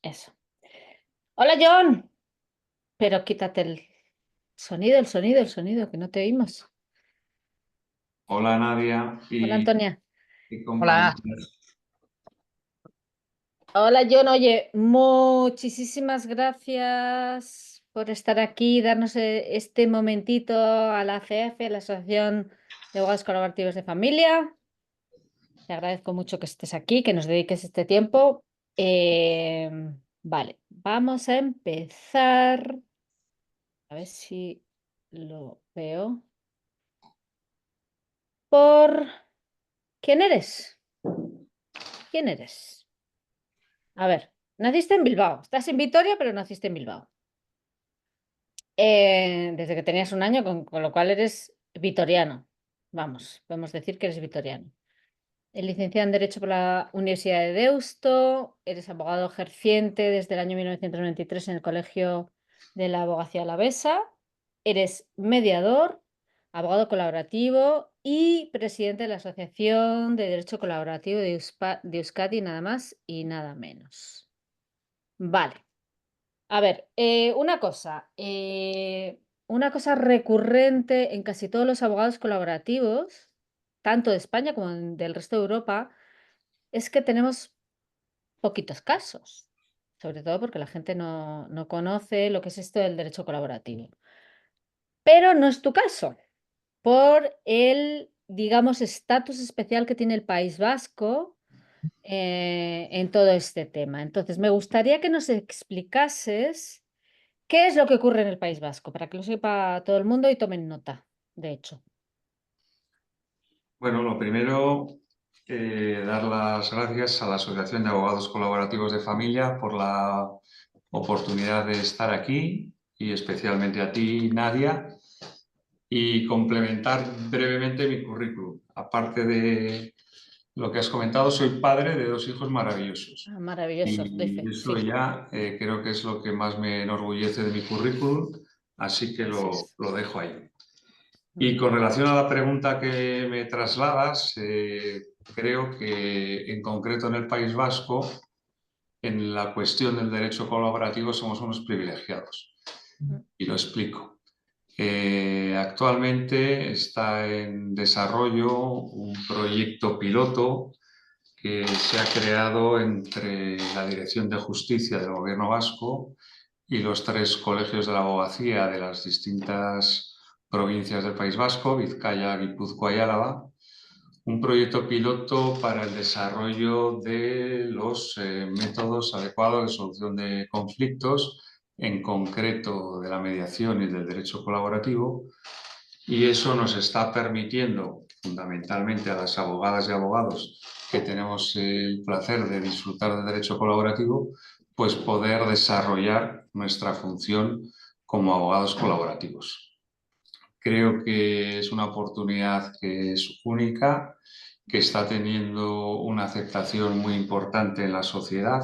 Eso. Hola, John. Pero quítate el sonido, que no te oímos. Hola Nadia Hola, Antonia. y Hola, compañeros. Hola, John. Oye, muchísimas gracias por estar aquí, darnos este momentito a la ACF, la Asociación de Abogados Colaborativos de Familia. Te agradezco mucho que estés aquí, que nos dediques este tiempo. Eh, vale, vamos a empezar. A ver si lo veo. ¿Por quién eres? ¿Quién eres? A ver, naciste en Bilbao. Estás en Vitoria, pero naciste en Bilbao. Desde que tenías un año, con lo cual eres vitoriano. Vamos, podemos decir que eres vitoriano. Licenciado en Derecho por la Universidad de Deusto. Eres abogado ejerciente desde el año 1993 en el Colegio de la Abogacía Alavesa. Eres mediador, abogado colaborativo y presidente de la Asociación de Derecho Colaborativo de Euskadi, nada más y nada menos. Vale. A ver, una cosa recurrente en casi todos los abogados colaborativos, tanto de España como del resto de Europa, es que tenemos poquitos casos, sobre todo porque la gente no conoce lo que es esto del derecho colaborativo. Pero no es tu caso, por el, digamos, estatus especial que tiene el País Vasco en todo este tema. Entonces, me gustaría que nos explicases qué es lo que ocurre en el País Vasco, para que lo sepa todo el mundo y tomen nota, de hecho. Bueno, lo primero, dar las gracias a la Asociación de Abogados Colaborativos de Familia por la oportunidad de estar aquí y especialmente a ti, Nadia, y complementar brevemente mi currículum. Aparte de lo que has comentado, soy padre de dos hijos maravillosos. Ah, maravilloso, doy Y fe, eso sí, ya creo que es lo que más me enorgullece de mi currículum, así que así lo, es. lo dejo ahí. Y Mm. con relación a la pregunta que me trasladas, creo que en concreto en el País Vasco, en la cuestión del derecho colaborativo somos unos privilegiados. Mm. Y lo explico. Actualmente está en desarrollo un proyecto piloto que se ha creado entre la Dirección de Justicia del Gobierno Vasco y los tres colegios de la abogacía de las distintas provincias del País Vasco, Vizcaya, Guipúzcoa y Álava, un proyecto piloto para el desarrollo de los métodos adecuados de solución de conflictos, en concreto de la mediación y del derecho colaborativo, y eso nos está permitiendo, fundamentalmente a las abogadas y abogados que tenemos el placer de disfrutar del derecho colaborativo, pues poder desarrollar nuestra función como abogados colaborativos. Creo que es una oportunidad que es única, que está teniendo una aceptación muy importante en la sociedad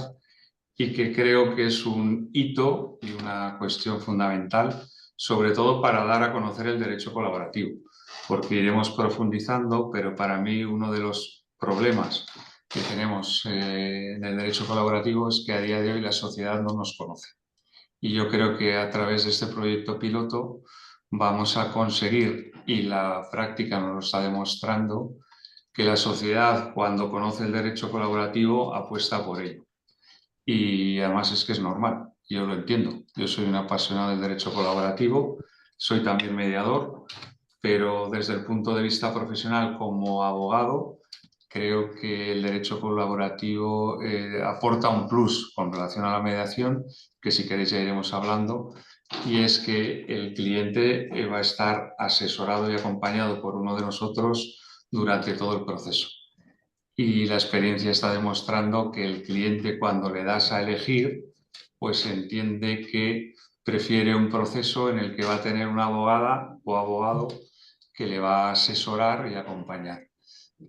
y que creo que es un hito y una cuestión fundamental, sobre todo para dar a conocer el derecho colaborativo, porque iremos profundizando, pero para mí uno de los problemas que tenemos en el derecho colaborativo es que a día de hoy la sociedad no nos conoce. Y yo creo que a través de este proyecto piloto vamos a conseguir, y la práctica nos lo está demostrando, que la sociedad, cuando conoce el derecho colaborativo, apuesta por ello. Y además es que es normal, yo lo entiendo. Yo soy un apasionado del derecho colaborativo, soy también mediador, pero desde el punto de vista profesional como abogado, creo que el derecho colaborativo aporta un plus con relación a la mediación, que si queréis ya iremos hablando, y es que el cliente va a estar asesorado y acompañado por uno de nosotros durante todo el proceso. Y la experiencia está demostrando que el cliente, cuando le das a elegir, pues entiende que prefiere un proceso en el que va a tener una abogada o abogado que le va a asesorar y acompañar.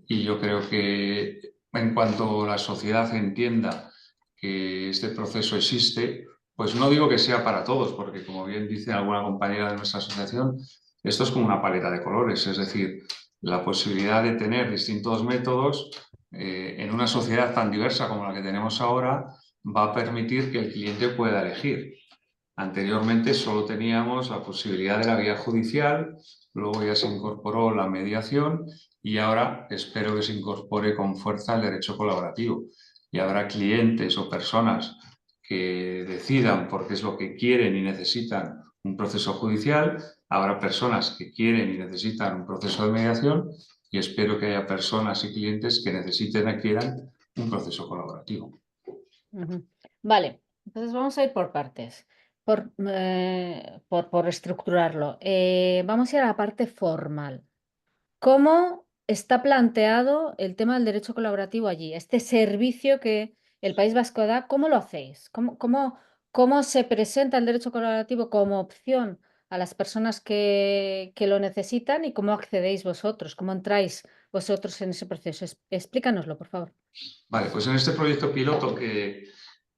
Y yo creo que en cuanto la sociedad entienda que este proceso existe, pues no digo que sea para todos, porque como bien dice alguna compañera de nuestra asociación, esto es como una paleta de colores, es decir, la posibilidad de tener distintos métodos en una sociedad tan diversa como la que tenemos ahora, va a permitir que el cliente pueda elegir. Anteriormente solo teníamos la posibilidad de la vía judicial, luego ya se incorporó la mediación y ahora espero que se incorpore con fuerza el derecho colaborativo. Y habrá clientes o personas que decidan, porque es lo que quieren y necesitan, un proceso judicial, habrá personas que quieren y necesitan un proceso de mediación y espero que haya personas y clientes que necesiten y quieran un proceso colaborativo. Ujú. Vale, entonces vamos a ir por partes, por estructurarlo. Vamos a ir a la parte formal. ¿Cómo está planteado el tema del derecho colaborativo allí? Este servicio que el País Vasco da, ¿cómo lo hacéis? ¿Cómo se presenta el derecho colaborativo como opción a las personas que lo necesitan y cómo accedéis vosotros? ¿Cómo entráis vosotros en ese proceso? Explícanoslo, por favor. Vale, pues en este proyecto piloto que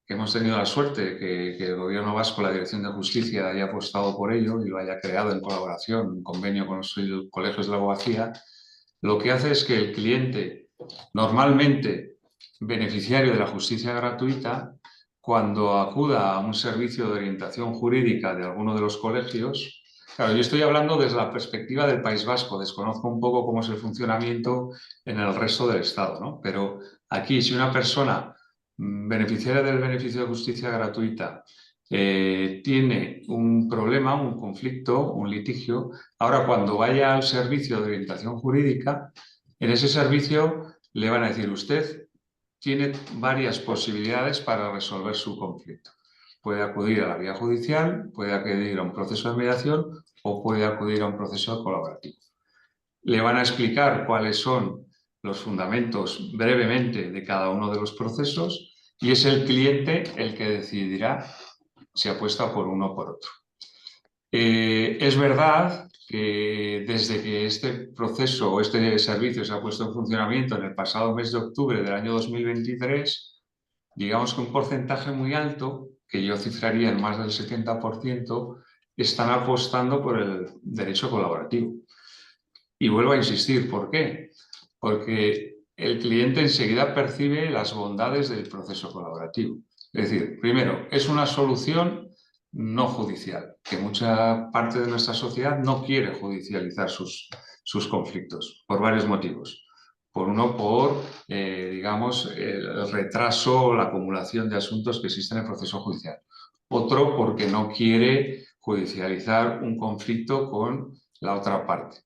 hemos tenido la suerte que el Gobierno vasco, la Dirección de Justicia, haya apostado por ello y lo haya creado en colaboración, en convenio con los colegios de la abogacía, lo que hace es que el cliente, normalmente beneficiario de la justicia gratuita, cuando acuda a un servicio de orientación jurídica de alguno de los colegios, claro, yo estoy hablando desde la perspectiva del País Vasco, desconozco un poco cómo es el funcionamiento en el resto del Estado, ¿no? Pero aquí, si una persona beneficiaria del beneficio de justicia gratuita tiene un problema, un conflicto, un litigio, ahora cuando vaya al servicio de orientación jurídica, en ese servicio le van a decir, usted tiene varias posibilidades para resolver su conflicto. Puede acudir a la vía judicial, puede acudir a un proceso de mediación o puede acudir a un proceso colaborativo. Le van a explicar cuáles son los fundamentos brevemente de cada uno de los procesos y es el cliente el que decidirá si apuesta por uno o por otro. Es verdad que desde que este proceso o este servicio se ha puesto en funcionamiento en el pasado mes de octubre del año 2023, digamos que un porcentaje muy alto, que yo cifraría en más del 70%, están apostando por el derecho colaborativo. Y vuelvo a insistir, ¿por qué? Porque el cliente enseguida percibe las bondades del proceso colaborativo. Es decir, primero, es una solución no judicial, que mucha parte de nuestra sociedad no quiere judicializar sus conflictos por varios motivos. Por uno, digamos, el retraso o la acumulación de asuntos que existen en el proceso judicial. Otro, porque no quiere judicializar un conflicto con la otra parte.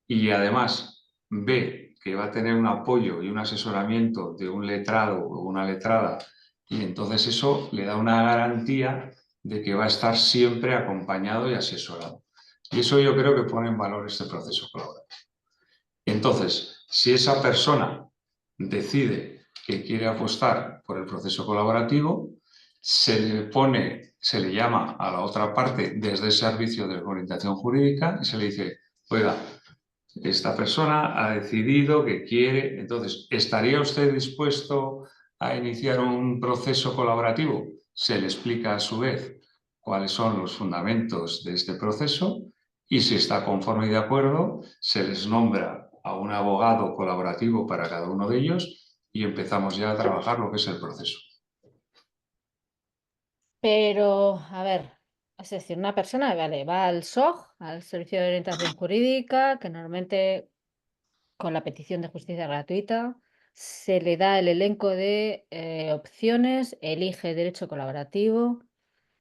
Y además ve que va a tener un apoyo y un asesoramiento de un letrado o una letrada y entonces eso le da una garantía de que va a estar siempre acompañado y asesorado. Y eso yo creo que pone en valor este proceso colaborativo. Entonces, si esa persona decide que quiere apostar por el proceso colaborativo, se le llama a la otra parte desde el servicio de orientación jurídica y se le dice, oiga, esta persona ha decidido que quiere, entonces, ¿estaría usted dispuesto a iniciar un proceso colaborativo? Se le explica a su vez cuáles son los fundamentos de este proceso y si está conforme y de acuerdo, se les nombra a un abogado colaborativo para cada uno de ellos y empezamos ya a trabajar lo que es el proceso. Pero, a ver, es decir, una persona, vale, va al SOJ, al Servicio de Orientación Jurídica, que normalmente con la petición de justicia gratuita se le da el elenco de opciones, elige derecho colaborativo.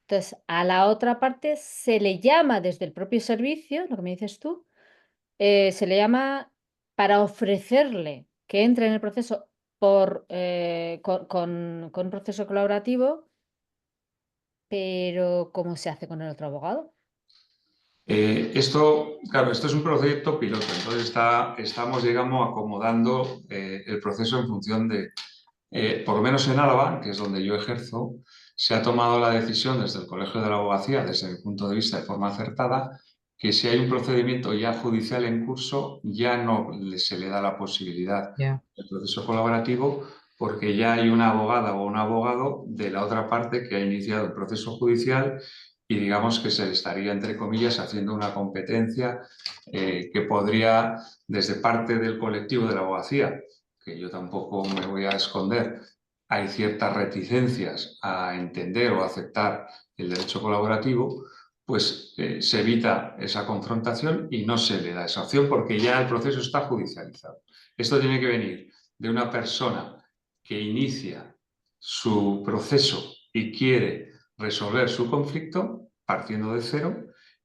Entonces, a la otra parte se le llama desde el propio servicio, lo que me dices tú, se le llama para ofrecerle que entre en el proceso con un proceso colaborativo, pero ¿cómo se hace con el otro abogado? Claro, esto es un proyecto piloto, entonces estamos, digamos, acomodando el proceso en función de, por lo menos en Álava, que es donde yo ejerzo, se ha tomado la decisión desde el Colegio de la Abogacía, desde mi punto de vista de forma acertada, que si hay un procedimiento ya judicial en curso, ya no se le da la posibilidad Ya. del proceso colaborativo, porque ya hay una abogada o un abogado de la otra parte que ha iniciado el proceso judicial y digamos que se le estaría, entre comillas, haciendo una competencia que podría, desde parte del colectivo de la abogacía, que yo tampoco me voy a esconder, hay ciertas reticencias a entender o aceptar el derecho colaborativo, pues se evita esa confrontación y no se le da esa opción porque ya el proceso está judicializado. Esto tiene que venir de una persona que inicia su proceso y quiere resolver su conflicto partiendo de cero,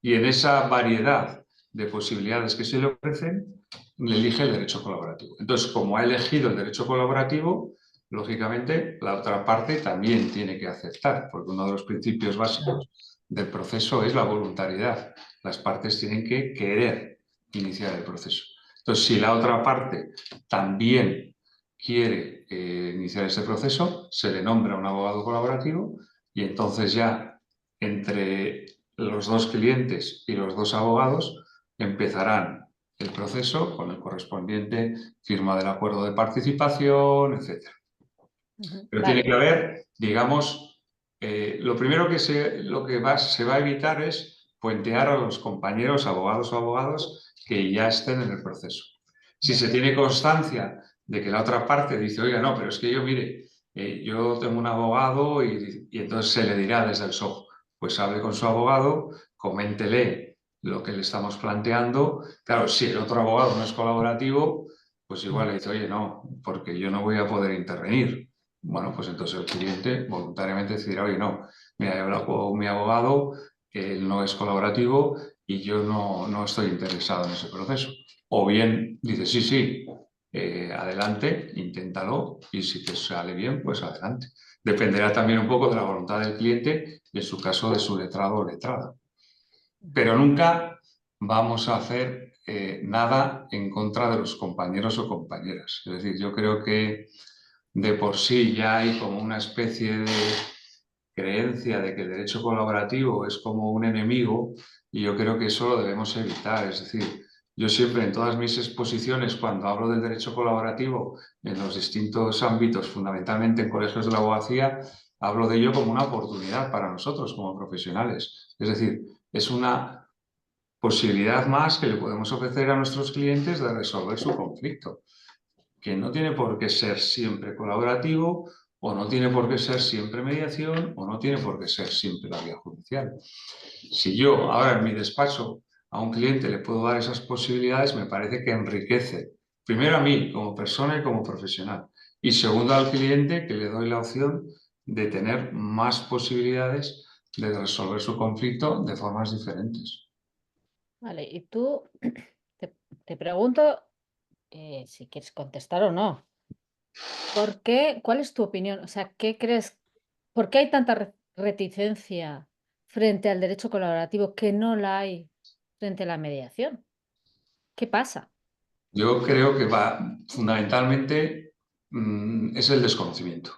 y en esa variedad de posibilidades que se le ofrecen, le elige el derecho colaborativo. Entonces, como ha elegido el derecho colaborativo, lógicamente la otra parte también tiene que aceptar, porque uno de los principios básicos del proceso es la voluntariedad. Las partes tienen que querer iniciar el proceso. Entonces, si la otra parte también quiere iniciar ese proceso, se le nombra un abogado colaborativo y entonces ya entre los dos clientes y los dos abogados empezarán el proceso con el correspondiente firma del acuerdo de participación, etc. Pero tiene Vale. que haber, digamos, lo primero que se va a evitar es puentear a los compañeros abogados o abogados que ya estén en el proceso. Si se tiene constancia de que la otra parte dice, oiga, no, pero es que yo, mire, yo tengo un abogado y entonces se le dirá desde el SOJ, pues hable con su abogado, coméntele lo que le estamos planteando. Claro, si el otro abogado no es colaborativo, pues igual le dice, oye, no, porque yo no voy a poder intervenir. Bueno, pues entonces el cliente voluntariamente decidirá, oye, no, mira, he hablado con mi abogado, él no es colaborativo y yo no estoy interesado en ese proceso. O bien dice, sí, sí, adelante, inténtalo y si te sale bien, pues adelante. Dependerá también un poco de la voluntad del cliente y en su caso de su letrado o letrada. Pero nunca vamos a hacer nada en contra de los compañeros o compañeras. Es decir, yo creo que de por sí ya hay como una especie de creencia de que el derecho colaborativo es como un enemigo y yo creo que eso lo debemos evitar. Es decir, yo siempre en todas mis exposiciones, cuando hablo del derecho colaborativo en los distintos ámbitos, fundamentalmente en colegios de la abogacía, hablo de ello como una oportunidad para nosotros como profesionales. Es decir, es una posibilidad más que le podemos ofrecer a nuestros clientes de resolver su conflicto, que no tiene por qué ser siempre colaborativo, o no tiene por qué ser siempre mediación, o no tiene por qué ser siempre la vía judicial. Si yo ahora en mi despacho a un cliente le puedo dar esas posibilidades, me parece que enriquece, primero a mí como persona y como profesional, y segundo al cliente, que le doy la opción de tener más posibilidades de resolver su conflicto de formas diferentes. Vale, y tú te pregunto si quieres contestar o no. ¿Por qué? ¿Cuál es tu opinión? O sea, ¿qué crees? ¿Por qué hay tanta reticencia frente al derecho colaborativo que no la hay frente a la mediación? ¿Qué pasa? Yo creo que va fundamentalmente es el desconocimiento.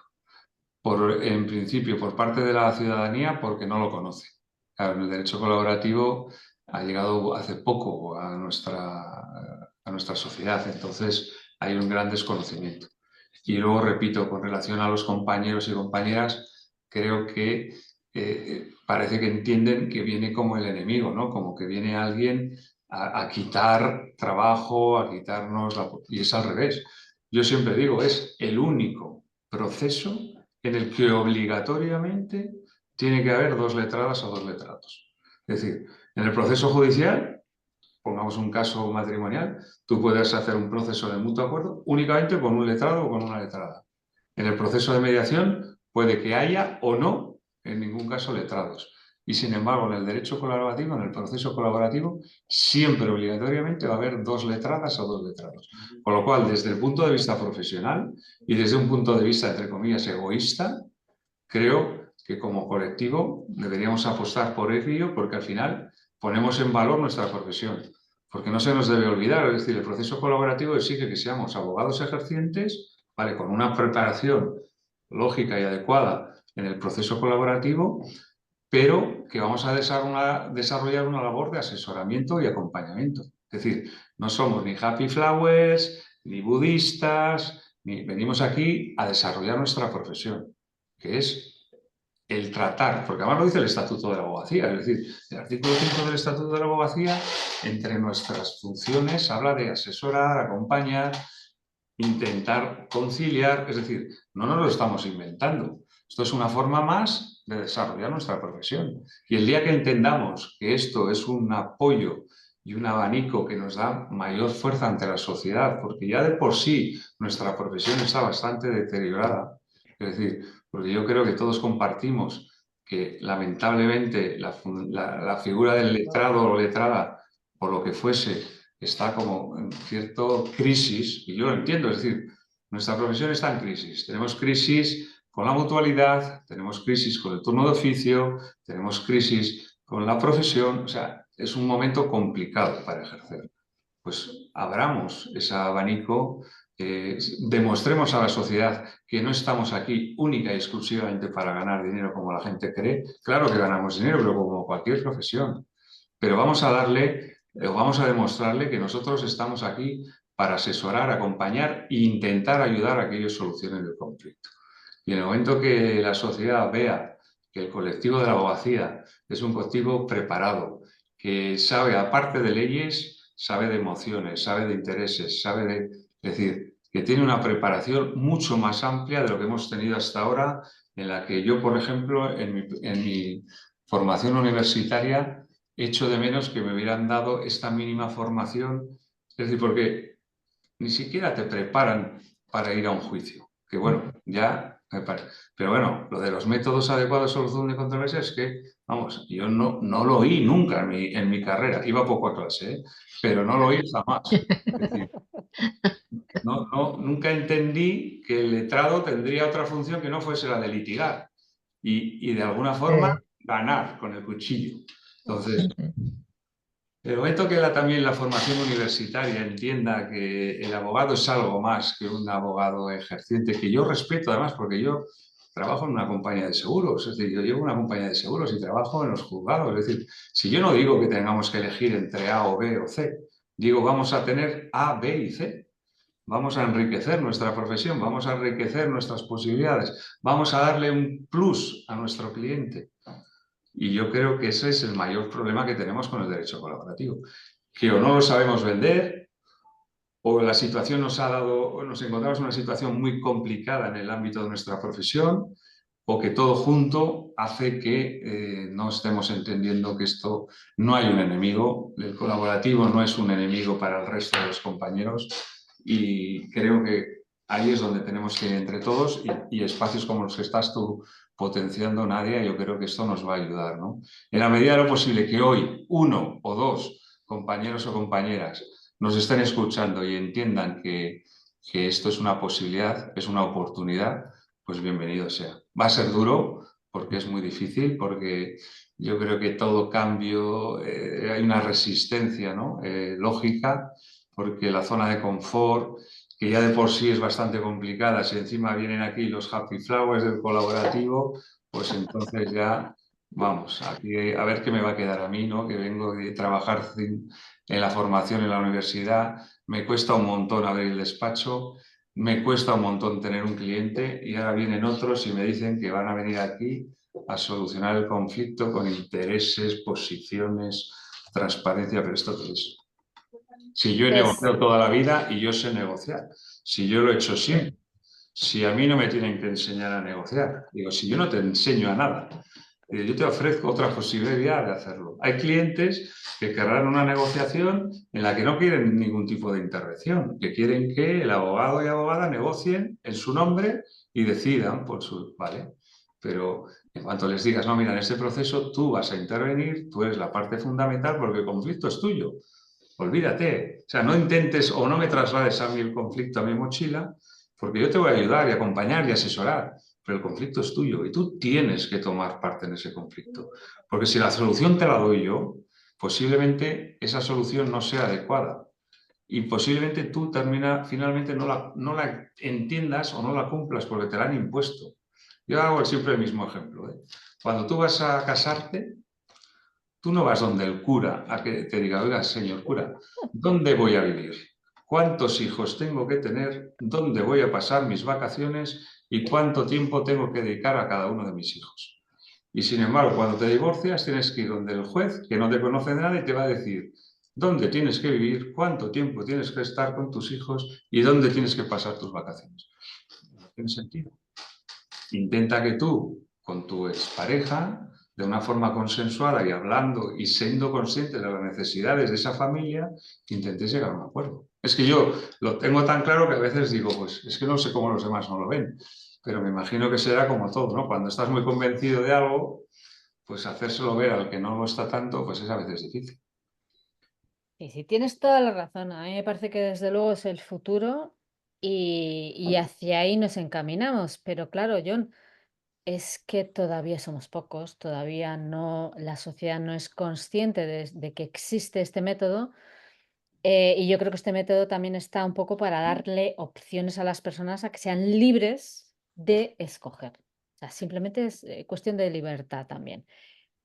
En principio, por parte de la ciudadanía, porque no lo conoce. Claro, el derecho colaborativo ha llegado hace poco a nuestra sociedad, entonces hay un gran desconocimiento. Y luego, repito, con relación a los compañeros y compañeras, creo que parece que entienden que viene como el enemigo, ¿no? Como que viene alguien a quitar trabajo, a quitarnos la... Y es al revés. Yo siempre digo, es el único proceso en el que obligatoriamente tiene que haber dos letradas o dos letrados. Es decir, en el proceso judicial, pongamos un caso matrimonial, tú puedes hacer un proceso de mutuo acuerdo únicamente con un letrado o con una letrada. En el proceso de mediación puede que haya o no, en ningún caso, letrados. Y sin embargo, en el derecho colaborativo, en el proceso colaborativo, siempre obligatoriamente va a haber dos letradas o dos letrados. Con lo cual, desde el punto de vista profesional y desde un punto de vista, entre comillas, egoísta, creo que como colectivo deberíamos apostar por ello porque al final ponemos en valor nuestra profesión. Porque no se nos debe olvidar, es decir, el proceso colaborativo exige que seamos abogados ejercientes, ¿vale? Con una preparación lógica y adecuada en el proceso colaborativo, pero que vamos a desarrollar una labor de asesoramiento y acompañamiento. Es decir, no somos ni happy flowers, ni budistas, ni venimos aquí a desarrollar nuestra profesión, que es el tratar, porque además lo dice el Estatuto de la Abogacía, es decir, el artículo 5 del Estatuto de la Abogacía, entre nuestras funciones, habla de asesorar, acompañar, intentar conciliar, es decir, no nos lo estamos inventando. Esto es una forma más de desarrollar nuestra profesión. Y el día que entendamos que esto es un apoyo y un abanico que nos da mayor fuerza ante la sociedad, porque ya de por sí nuestra profesión está bastante deteriorada, es decir, porque yo creo que todos compartimos que lamentablemente la figura del letrado o letrada, por lo que fuese, está como en cierta crisis, y yo lo entiendo, es decir, nuestra profesión está en crisis. Tenemos crisis con la mutualidad, tenemos crisis con el turno de oficio, tenemos crisis con la profesión, o sea, es un momento complicado para ejercer. Pues abramos ese abanico, demostremos a la sociedad que no estamos aquí única y exclusivamente para ganar dinero como la gente cree. Claro que ganamos dinero, pero como cualquier profesión. Pero vamos a darle, vamos a demostrarle que nosotros estamos aquí para asesorar, acompañar e intentar ayudar a que ellos solucionen el conflicto. Y en el momento que la sociedad vea que el colectivo de la abogacía es un colectivo preparado, que sabe, aparte de leyes, sabe de emociones, sabe de intereses, sabe de... Es decir, que tiene una preparación mucho más amplia de lo que hemos tenido hasta ahora, en la que yo, por ejemplo, en mi formación universitaria, echo de menos que me hubieran dado esta mínima formación. Es decir, porque ni siquiera te preparan para ir a un juicio. Que bueno, ya me parece. Pero bueno, lo de los métodos adecuados de solución de controversias es que, vamos, yo no lo oí nunca en mi carrera. Iba poco a clase, ¿eh? Pero no lo oí jamás. Es decir, nunca entendí que el letrado tendría otra función que no fuese la de litigar y de alguna forma Sí. ganar con el cuchillo. Entonces, el momento que también la formación universitaria entienda que el abogado es algo más que un abogado ejerciente, que yo respeto además porque yo trabajo en una compañía de seguros, es decir, yo llevo una compañía de seguros y trabajo en los juzgados, es decir, si yo no digo que tengamos que elegir entre A o B o C, digo vamos a tener A, B y C, vamos a enriquecer nuestra profesión, vamos a enriquecer nuestras posibilidades, vamos a darle un plus a nuestro cliente. Y yo creo que ese es el mayor problema que tenemos con el derecho colaborativo, que o no lo sabemos vender, o la situación nos ha dado, o nos encontramos en una situación muy complicada en el ámbito de nuestra profesión, o que todo junto hace que no estemos entendiendo que esto no hay un enemigo, el colaborativo no es un enemigo para el resto de los compañeros, y creo que ahí es donde tenemos que ir entre todos y espacios como los que estás tú potenciando, Nadia, yo creo que esto nos va a ayudar, ¿no? En la medida de lo posible que hoy uno o dos compañeros o compañeras nos estén escuchando y entiendan que esto es una posibilidad, es una oportunidad, pues bienvenido sea. Va a ser duro porque es muy difícil, porque yo creo que todo cambio, hay una resistencia, ¿no? Lógica, porque la zona de confort, que ya de por sí es bastante complicada, si encima vienen aquí los happy flowers del colaborativo, pues entonces ya, vamos, aquí a ver qué me va a quedar a mí, ¿no? Que vengo de trabajar en la formación en la universidad, me cuesta un montón abrir el despacho, me cuesta un montón tener un cliente y ahora vienen otros y me dicen que van a venir aquí a solucionar el conflicto con intereses, posiciones, transparencia, pero esto qué es. Si yo he Es, negociado toda la vida y yo sé negociar, si yo lo he hecho siempre, si a mí no me tienen que enseñar a negociar, digo, si yo no te enseño a nada, yo te ofrezco otra posibilidad de hacerlo. Hay clientes que querrán una negociación en la que no quieren ningún tipo de intervención, que quieren que el abogado y abogada negocien en su nombre y decidan por su... ¿Vale? Pero en cuanto les digas, no, mira, en este proceso tú vas a intervenir, tú eres la parte fundamental porque el conflicto es tuyo. Olvídate. O sea, no intentes o no me traslades a mí el conflicto a mi mochila, porque yo te voy a ayudar y acompañar y asesorar, pero el conflicto es tuyo y tú tienes que tomar parte en ese conflicto. Porque si la solución te la doy yo, posiblemente esa solución no sea adecuada y posiblemente tú finalmente no la entiendas o no la cumplas porque te la han impuesto. Yo hago siempre el mismo ejemplo, ¿eh? Cuando tú vas a casarte, tú no vas donde el cura a que te diga, oiga, señor cura, ¿dónde voy a vivir? ¿Cuántos hijos tengo que tener? ¿Dónde voy a pasar mis vacaciones? ¿Y cuánto tiempo tengo que dedicar a cada uno de mis hijos? Y sin embargo, cuando te divorcias, tienes que ir donde el juez, que no te conoce de nada, y te va a decir, dónde tienes que vivir, cuánto tiempo tienes que estar con tus hijos y dónde tienes que pasar tus vacaciones. No tiene sentido. Intenta que tú, con tu expareja, de una forma consensuada y hablando y siendo consciente de las necesidades de esa familia, intentes llegar a un acuerdo. Es que yo lo tengo tan claro que a veces digo, pues es que no sé cómo los demás no lo ven, pero me imagino que será como todo, ¿no? Cuando estás muy convencido de algo, pues hacérselo ver al que no lo está tanto, pues es a veces difícil. Y sí, tienes toda la razón. A mí me parece que desde luego es el futuro y hacia ahí nos encaminamos. Pero claro, John, es que todavía somos pocos, todavía no, la sociedad no es consciente de que existe este método. Y yo creo que este método también está un poco para darle opciones a las personas a que sean libres de escoger. O sea, simplemente es cuestión de libertad también.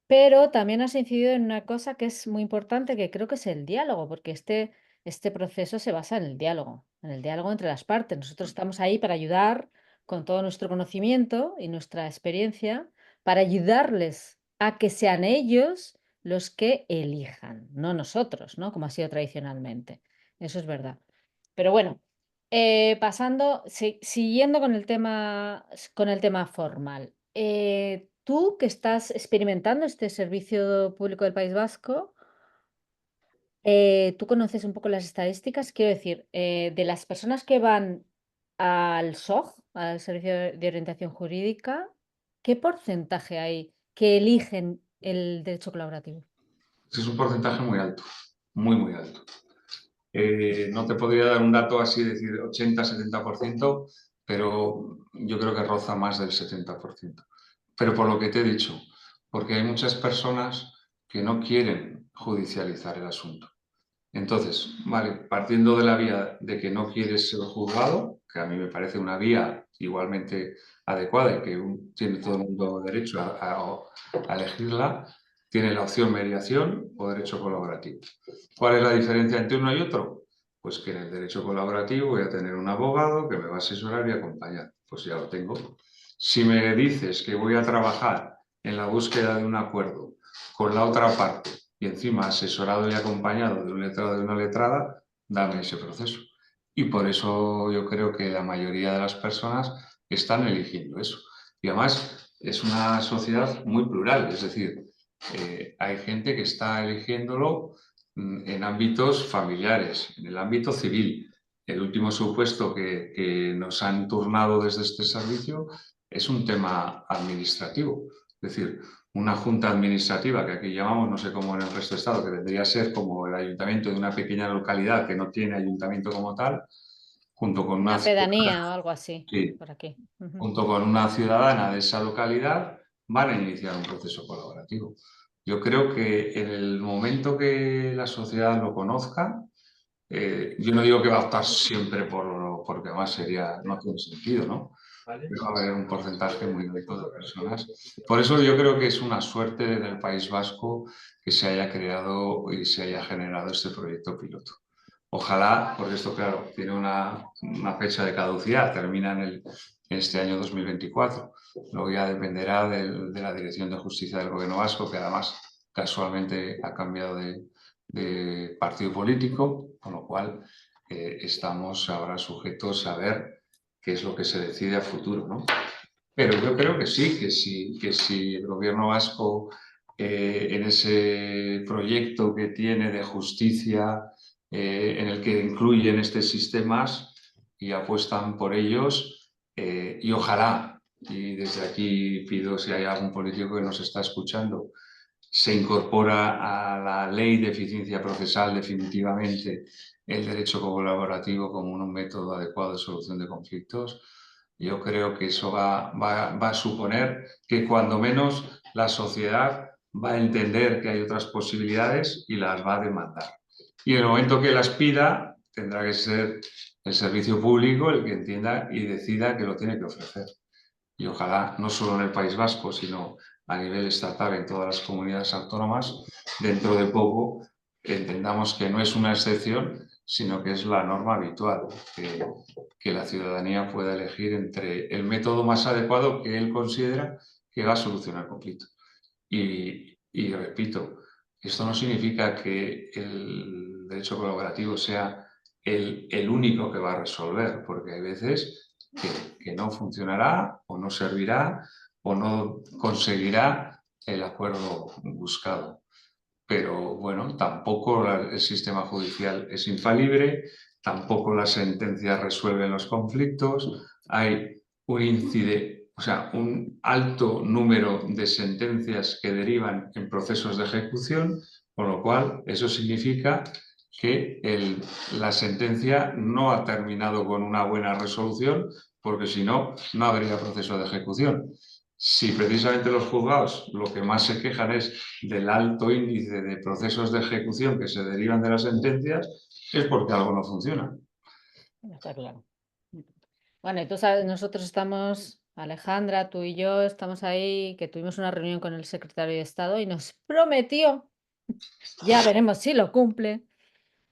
Pero también has incidido en una cosa que es muy importante, que creo que es el diálogo, porque este proceso se basa en el diálogo entre las partes. Nosotros estamos ahí para ayudar con todo nuestro conocimiento y nuestra experiencia, para ayudarles a que sean ellos los que elijan, no nosotros, ¿no? Como ha sido tradicionalmente. Eso es verdad. Pero bueno, siguiendo con el tema formal. Tú que estás experimentando este servicio público del País Vasco, ¿tú conoces un poco las estadísticas? Quiero decir, de las personas que van al SOJ, al Servicio de Orientación Jurídica, ¿qué porcentaje hay que eligen el derecho colaborativo? Es un porcentaje muy alto, muy, muy alto. No te podría dar un dato así, decir 80-70%, pero yo creo que roza más del 70%. Pero por lo que te he dicho, porque hay muchas personas que no quieren judicializar el asunto. Entonces, vale, partiendo de la vía de que no quieres ser juzgado, que a mí me parece una vía igualmente adecuada y que tiene todo el mundo derecho a elegirla, tiene la opción mediación o derecho colaborativo. ¿Cuál es la diferencia entre uno y otro? Pues que en el derecho colaborativo voy a tener un abogado que me va a asesorar y acompañar. Pues ya lo tengo. Si me dices que voy a trabajar en la búsqueda de un acuerdo con la otra parte y encima asesorado y acompañado de un letrado y de una letrada, dame ese proceso. Y por eso yo creo que la mayoría de las personas están eligiendo eso. Y además es una sociedad muy plural, es decir, hay gente que está eligiéndolo en ámbitos familiares, en el ámbito civil. El último supuesto que nos han turnado desde este servicio es un tema administrativo. Es decir, una junta administrativa, que aquí llamamos, no sé cómo en el resto de Estado, que vendría a ser como el ayuntamiento de una pequeña localidad que no tiene ayuntamiento como tal, junto con una Una ciudadana, pedanía o algo así, sí, por aquí. Ujú. junto con una ciudadana de esa localidad, van a iniciar un proceso colaborativo. Yo creo que en el momento que la sociedad lo conozca, yo no digo que va a optar siempre porque además sería, no tiene sentido, ¿no? Pero va a haber un porcentaje muy alto de personas. Por eso yo creo que es una suerte en el País Vasco que se haya creado y se haya generado este proyecto piloto. Ojalá, porque esto, claro, tiene una fecha de caducidad, termina en este año 2024. Luego ya dependerá de la Dirección de Justicia del Gobierno Vasco, que además casualmente ha cambiado de partido político, con lo cual estamos ahora sujetos a ver qué es lo que se decide a futuro, ¿no? Pero yo creo que si el gobierno vasco en ese proyecto que tiene de justicia, en el que incluyen estos sistemas y apuestan por ellos, y ojalá, y desde aquí pido si hay algún político que nos está escuchando, se incorpora a la ley de eficiencia procesal definitivamente el derecho colaborativo como un método adecuado de solución de conflictos. Yo creo que eso va a suponer que cuando menos la sociedad va a entender que hay otras posibilidades y las va a demandar. Y en el momento que las pida, tendrá que ser el servicio público el que entienda y decida que lo tiene que ofrecer. Y ojalá, no solo en el País Vasco, sino a nivel estatal en todas las comunidades autónomas, dentro de poco entendamos que no es una excepción, sino que es la norma habitual, que la ciudadanía pueda elegir entre el método más adecuado que él considera que va a solucionar el conflicto. Y repito, Esto no significa que el derecho colaborativo sea el único que va a resolver, porque hay veces que no funcionará o no servirá o no conseguirá el acuerdo buscado. Pero bueno, tampoco el sistema judicial es infalible, tampoco las sentencias resuelven los conflictos, hay o sea, un alto número de sentencias que derivan en procesos de ejecución, con lo cual eso significa que la sentencia no ha terminado con una buena resolución, porque si no, no habría proceso de ejecución. Si precisamente los juzgados lo que más se quejan es del alto índice de procesos de ejecución que se derivan de las sentencias, es porque algo no funciona. Está claro. Bueno, y tú sabes, nosotros estamos, Alejandra, tú y yo, estamos ahí, que tuvimos una reunión con el secretario de Estado y nos prometió, ya veremos si lo cumple,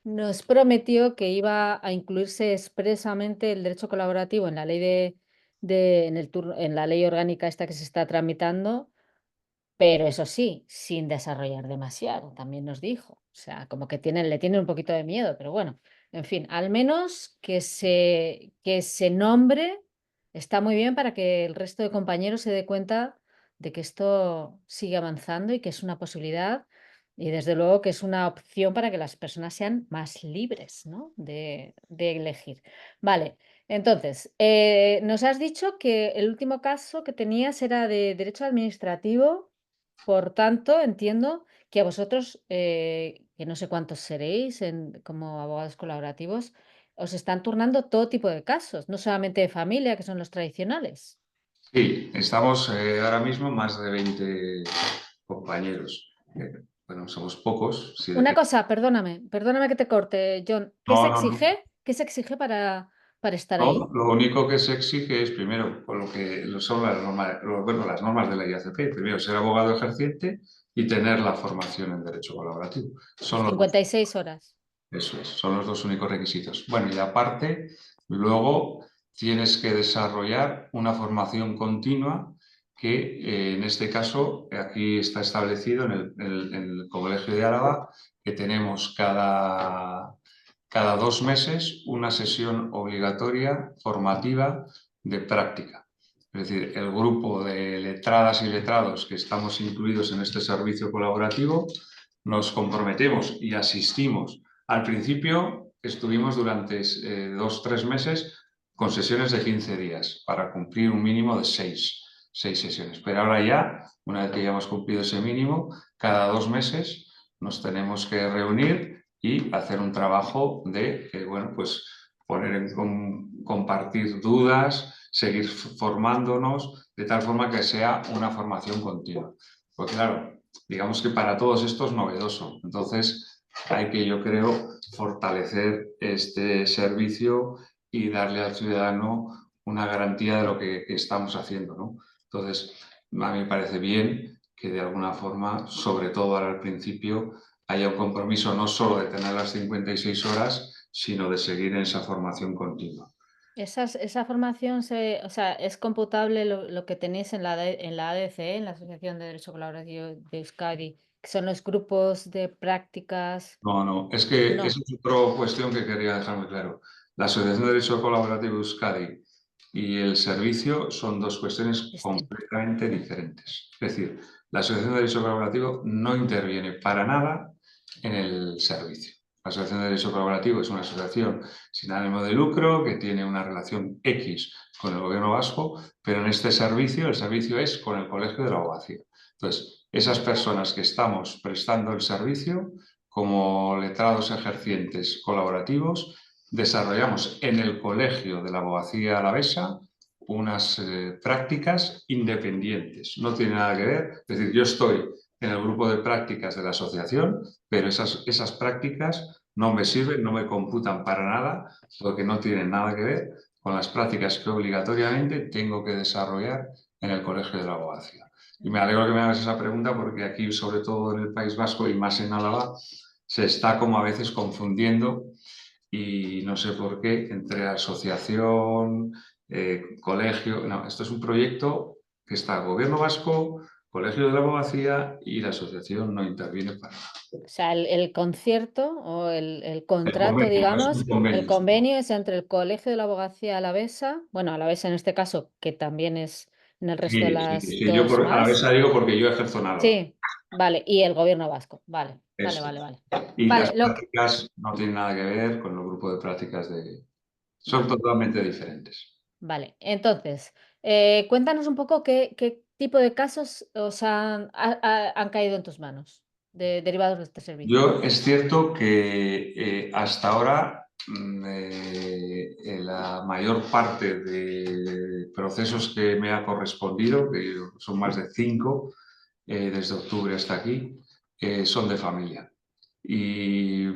nos prometió que iba a incluirse expresamente el derecho colaborativo en la ley en la ley orgánica esta que se está tramitando, pero eso sí, sin desarrollar demasiado, también nos dijo. O sea, como que le tienen un poquito de miedo, pero bueno, en fin, al menos que se nombre está muy bien para que el resto de compañeros se dé cuenta de que esto sigue avanzando y que es una posibilidad y desde luego que es una opción para que las personas sean más libres, ¿no? De elegir. Vale, entonces, nos has dicho que el último caso que tenías era de derecho administrativo. Por tanto, entiendo que a vosotros, que no sé cuántos seréis como abogados colaborativos, os están turnando todo tipo de casos, no solamente de familia, que son los tradicionales. Sí, estamos ahora mismo más de 20 compañeros. Bueno, somos pocos. Sí, Una cosa, perdóname que te corte, John. ¿Qué se no, no, no. exige? ¿Qué se exige para estar No, ahí? lo único que se exige es, primero, con lo que son bueno, las normas de la IACP, primero ser abogado ejerciente y tener la formación en Derecho Colaborativo. Los Son los dos. 56 horas. Eso es, son los dos únicos requisitos. Bueno, y aparte, luego tienes que desarrollar una formación continua que en este caso aquí está establecido en el Colegio de Álava que tenemos cada 2 meses una sesión obligatoria formativa de práctica. Es decir, el grupo de letradas y letrados que estamos incluidos en este servicio colaborativo nos comprometemos y asistimos. Al principio estuvimos durante 2 o 3 meses con sesiones de 15 días para cumplir un mínimo de seis sesiones. Pero ahora ya, una vez que ya hemos cumplido ese mínimo, cada 2 meses nos tenemos que reunir y hacer un trabajo de, bueno, pues compartir dudas, seguir formándonos, de tal forma que sea una formación continua. Porque claro, digamos que para todos esto es novedoso. Entonces, hay que, yo creo, fortalecer este servicio y darle al ciudadano una garantía de lo que estamos haciendo, ¿no? Entonces, a mí me parece bien que de alguna forma, sobre todo ahora al principio, haya un compromiso no solo de tener las 56 horas, sino de seguir en esa formación continua. Esa formación o sea, es computable lo que tenéis en la ADC, en la Asociación de Derecho Colaborativo de Euskadi, que son los grupos de prácticas. No, no, es que esa No, es otra cuestión que quería dejar muy claro. La Asociación de Derecho Colaborativo Euskadi y el servicio son dos cuestiones distinto. completamente diferentes. Es decir, la Asociación de Derecho Colaborativo no interviene para nada en el servicio. La Asociación de Derecho Colaborativo es una asociación sin ánimo de lucro que tiene una relación X con el gobierno vasco, pero en este servicio el servicio es con el Colegio de la Abogacía. Entonces, esas personas que estamos prestando el servicio como letrados ejercientes colaborativos, desarrollamos en el Colegio de la Abogacía Alavesa unas prácticas independientes. No tiene nada que ver, es decir, yo estoy en el grupo de prácticas de la asociación, pero esas prácticas no me sirven, no me computan para nada, porque no tienen nada que ver con las prácticas que obligatoriamente tengo que desarrollar en el Colegio de la Abogacía. Y me alegro que me hagas esa pregunta porque aquí, sobre todo en el País Vasco y más en Álava, se está como a veces confundiendo y no sé por qué entre asociación, colegio. No, esto es un proyecto que está Gobierno Vasco, Colegio de la Abogacía y la asociación no interviene para nada. O sea, el concierto o el El contrato, convenio, es un digamos, el convenio. convenio es entre el Colegio de la Abogacía Alavesa, bueno, Alavesa en este caso, que también es en el resto de Sí, sí, las sí, yo dos a la vez más. digo porque yo ejerzo en Álava. Sí, vale, y el gobierno vasco, vale, vale, Eso vale, es. vale. Y las Vale, prácticas no tienen nada que ver con los grupos de prácticas de... Son vale, totalmente diferentes. vale. Entonces, cuéntanos un poco qué tipo de casos han caído en tus manos derivados de este servicio. Yo es cierto que hasta ahora la mayor parte de procesos que me ha correspondido, que son más de 5 desde octubre hasta aquí, son de familia. Y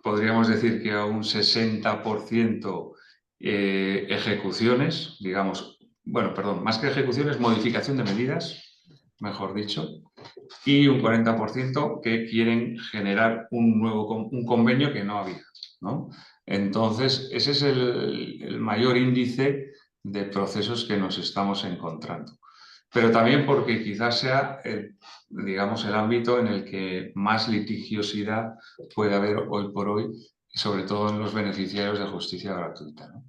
podríamos decir que a un 60% ejecuciones, digamos, bueno, perdón, más que ejecuciones, modificación de medidas, mejor dicho, y un 40% que quieren generar un convenio que no había, ¿no? Entonces, ese es el mayor índice de procesos que nos estamos encontrando. Pero también porque quizás sea, digamos, el ámbito en el que más litigiosidad puede haber hoy por hoy, sobre todo en los beneficiarios de justicia gratuita, ¿no?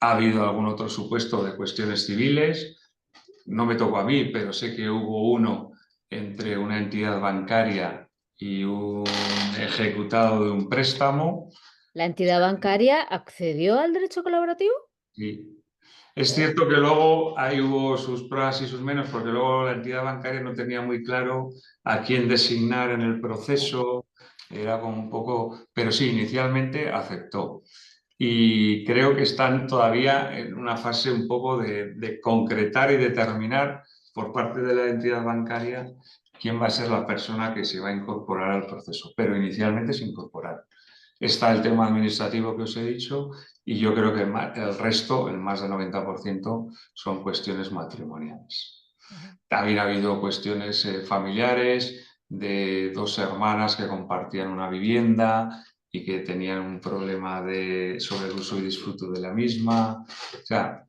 Ha habido algún otro supuesto de cuestiones civiles, no me tocó a mí, pero sé que hubo uno entre una entidad bancaria y un ejecutado de un préstamo. ¿La entidad bancaria accedió al derecho colaborativo? Y es Oh, cierto que luego ahí hubo sus pros y sus menos, porque luego la entidad bancaria no tenía muy claro a quién designar en el proceso, era como un poco, pero sí, inicialmente aceptó. Y creo que están todavía en una fase un poco de concretar y determinar por parte de la entidad bancaria quién va a ser la persona que se va a incorporar al proceso, pero inicialmente se incorporaron. Está el tema administrativo que os he dicho y yo creo que el resto, el más del 90%, son cuestiones matrimoniales. ujú. También ha habido cuestiones familiares de dos hermanas que compartían una vivienda y que tenían un problema sobre el uso y disfrute de la misma. O sea,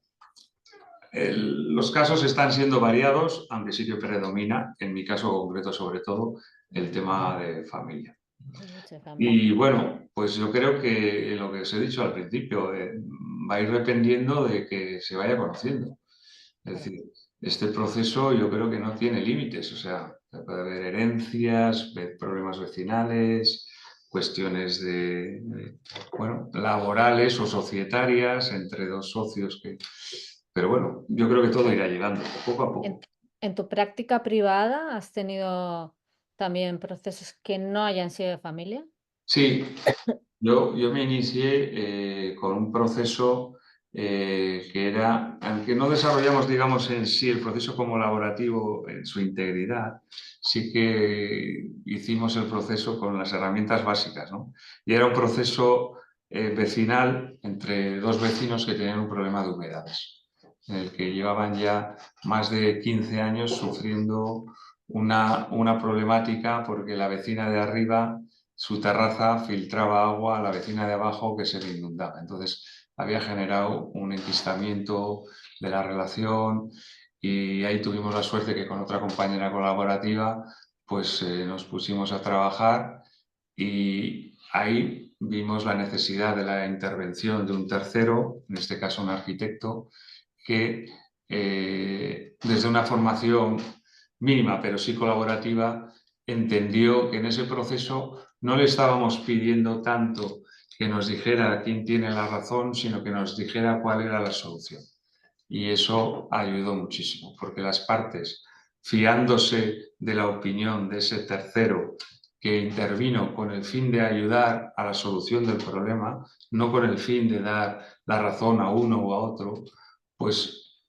los casos están siendo variados, aunque sí que predomina, en mi caso concreto sobre todo, el tema de familia. Mucha familia. Y bueno, pues yo creo que lo que os he dicho al principio va a ir dependiendo de que se vaya conociendo. Es Claro. decir, este proceso yo creo que no tiene límites, o sea, puede haber herencias, problemas vecinales, cuestiones bueno, laborales o societarias entre dos socios que... Pero bueno, yo creo que todo irá llegando, poco a ¿En, poco. en tu práctica privada has tenido también procesos que no hayan sido de familia? Sí, yo me inicié con un proceso que era, aunque no desarrollamos, digamos, en sí el proceso como colaborativo en su integridad, sí que hicimos el proceso con las herramientas básicas, ¿no? Y era un proceso vecinal entre dos vecinos que tenían un problema de humedades, en el que llevaban ya más de 15 años sufriendo una problemática porque la vecina de arriba su terraza filtraba agua a la vecina de abajo que se le inundaba. Entonces había generado un enquistamiento de la relación y ahí tuvimos la suerte que con otra compañera colaborativa pues nos pusimos a trabajar y ahí vimos la necesidad de la intervención de un tercero, en este caso un arquitecto, que desde una formación mínima pero sí colaborativa entendió que en ese proceso no le estábamos pidiendo tanto que nos dijera quién tiene la razón, sino que nos dijera cuál era la solución. Y eso ayudó muchísimo, porque las partes, fiándose de la opinión de ese tercero que intervino con el fin de ayudar a la solución del problema, no con el fin de dar la razón a uno o a otro, pues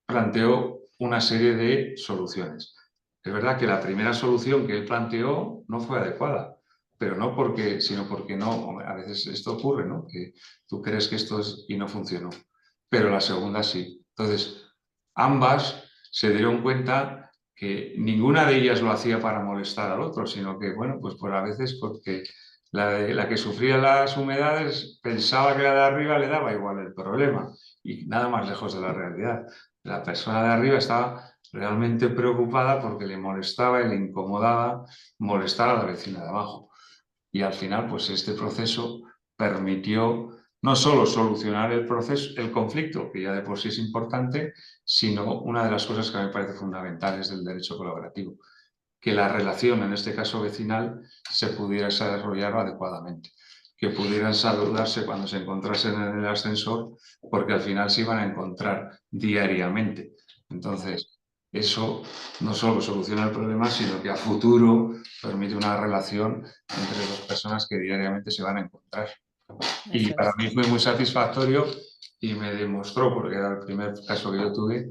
planteó una serie de soluciones. Es verdad que la primera solución que él planteó no fue adecuada, pero no porque, sino porque no, a veces esto ocurre, ¿no? Que tú crees que esto es y no funcionó, pero la segunda sí. Entonces, ambas se dieron cuenta que ninguna de ellas lo hacía para molestar al otro, sino que, bueno, pues por a veces porque la que sufría las humedades pensaba que la de arriba le daba igual el problema y nada más lejos de la realidad. La persona de arriba estaba realmente preocupada porque le molestaba y le incomodaba molestar a la vecina de abajo. Y al final, pues este proceso permitió no solo solucionar el conflicto, que ya de por sí es importante, sino una de las cosas que a mí me parece fundamentales del derecho colaborativo, que la relación, en este caso vecinal, se pudiera desarrollar adecuadamente, que pudieran saludarse cuando se encontrasen en el ascensor, porque al final se iban a encontrar diariamente. Entonces, eso no solo soluciona el problema, sino que a futuro permite una relación entre dos personas que diariamente se van a encontrar. Y Eso para es. mí fue muy satisfactorio y me demostró, porque era el primer caso que yo tuve,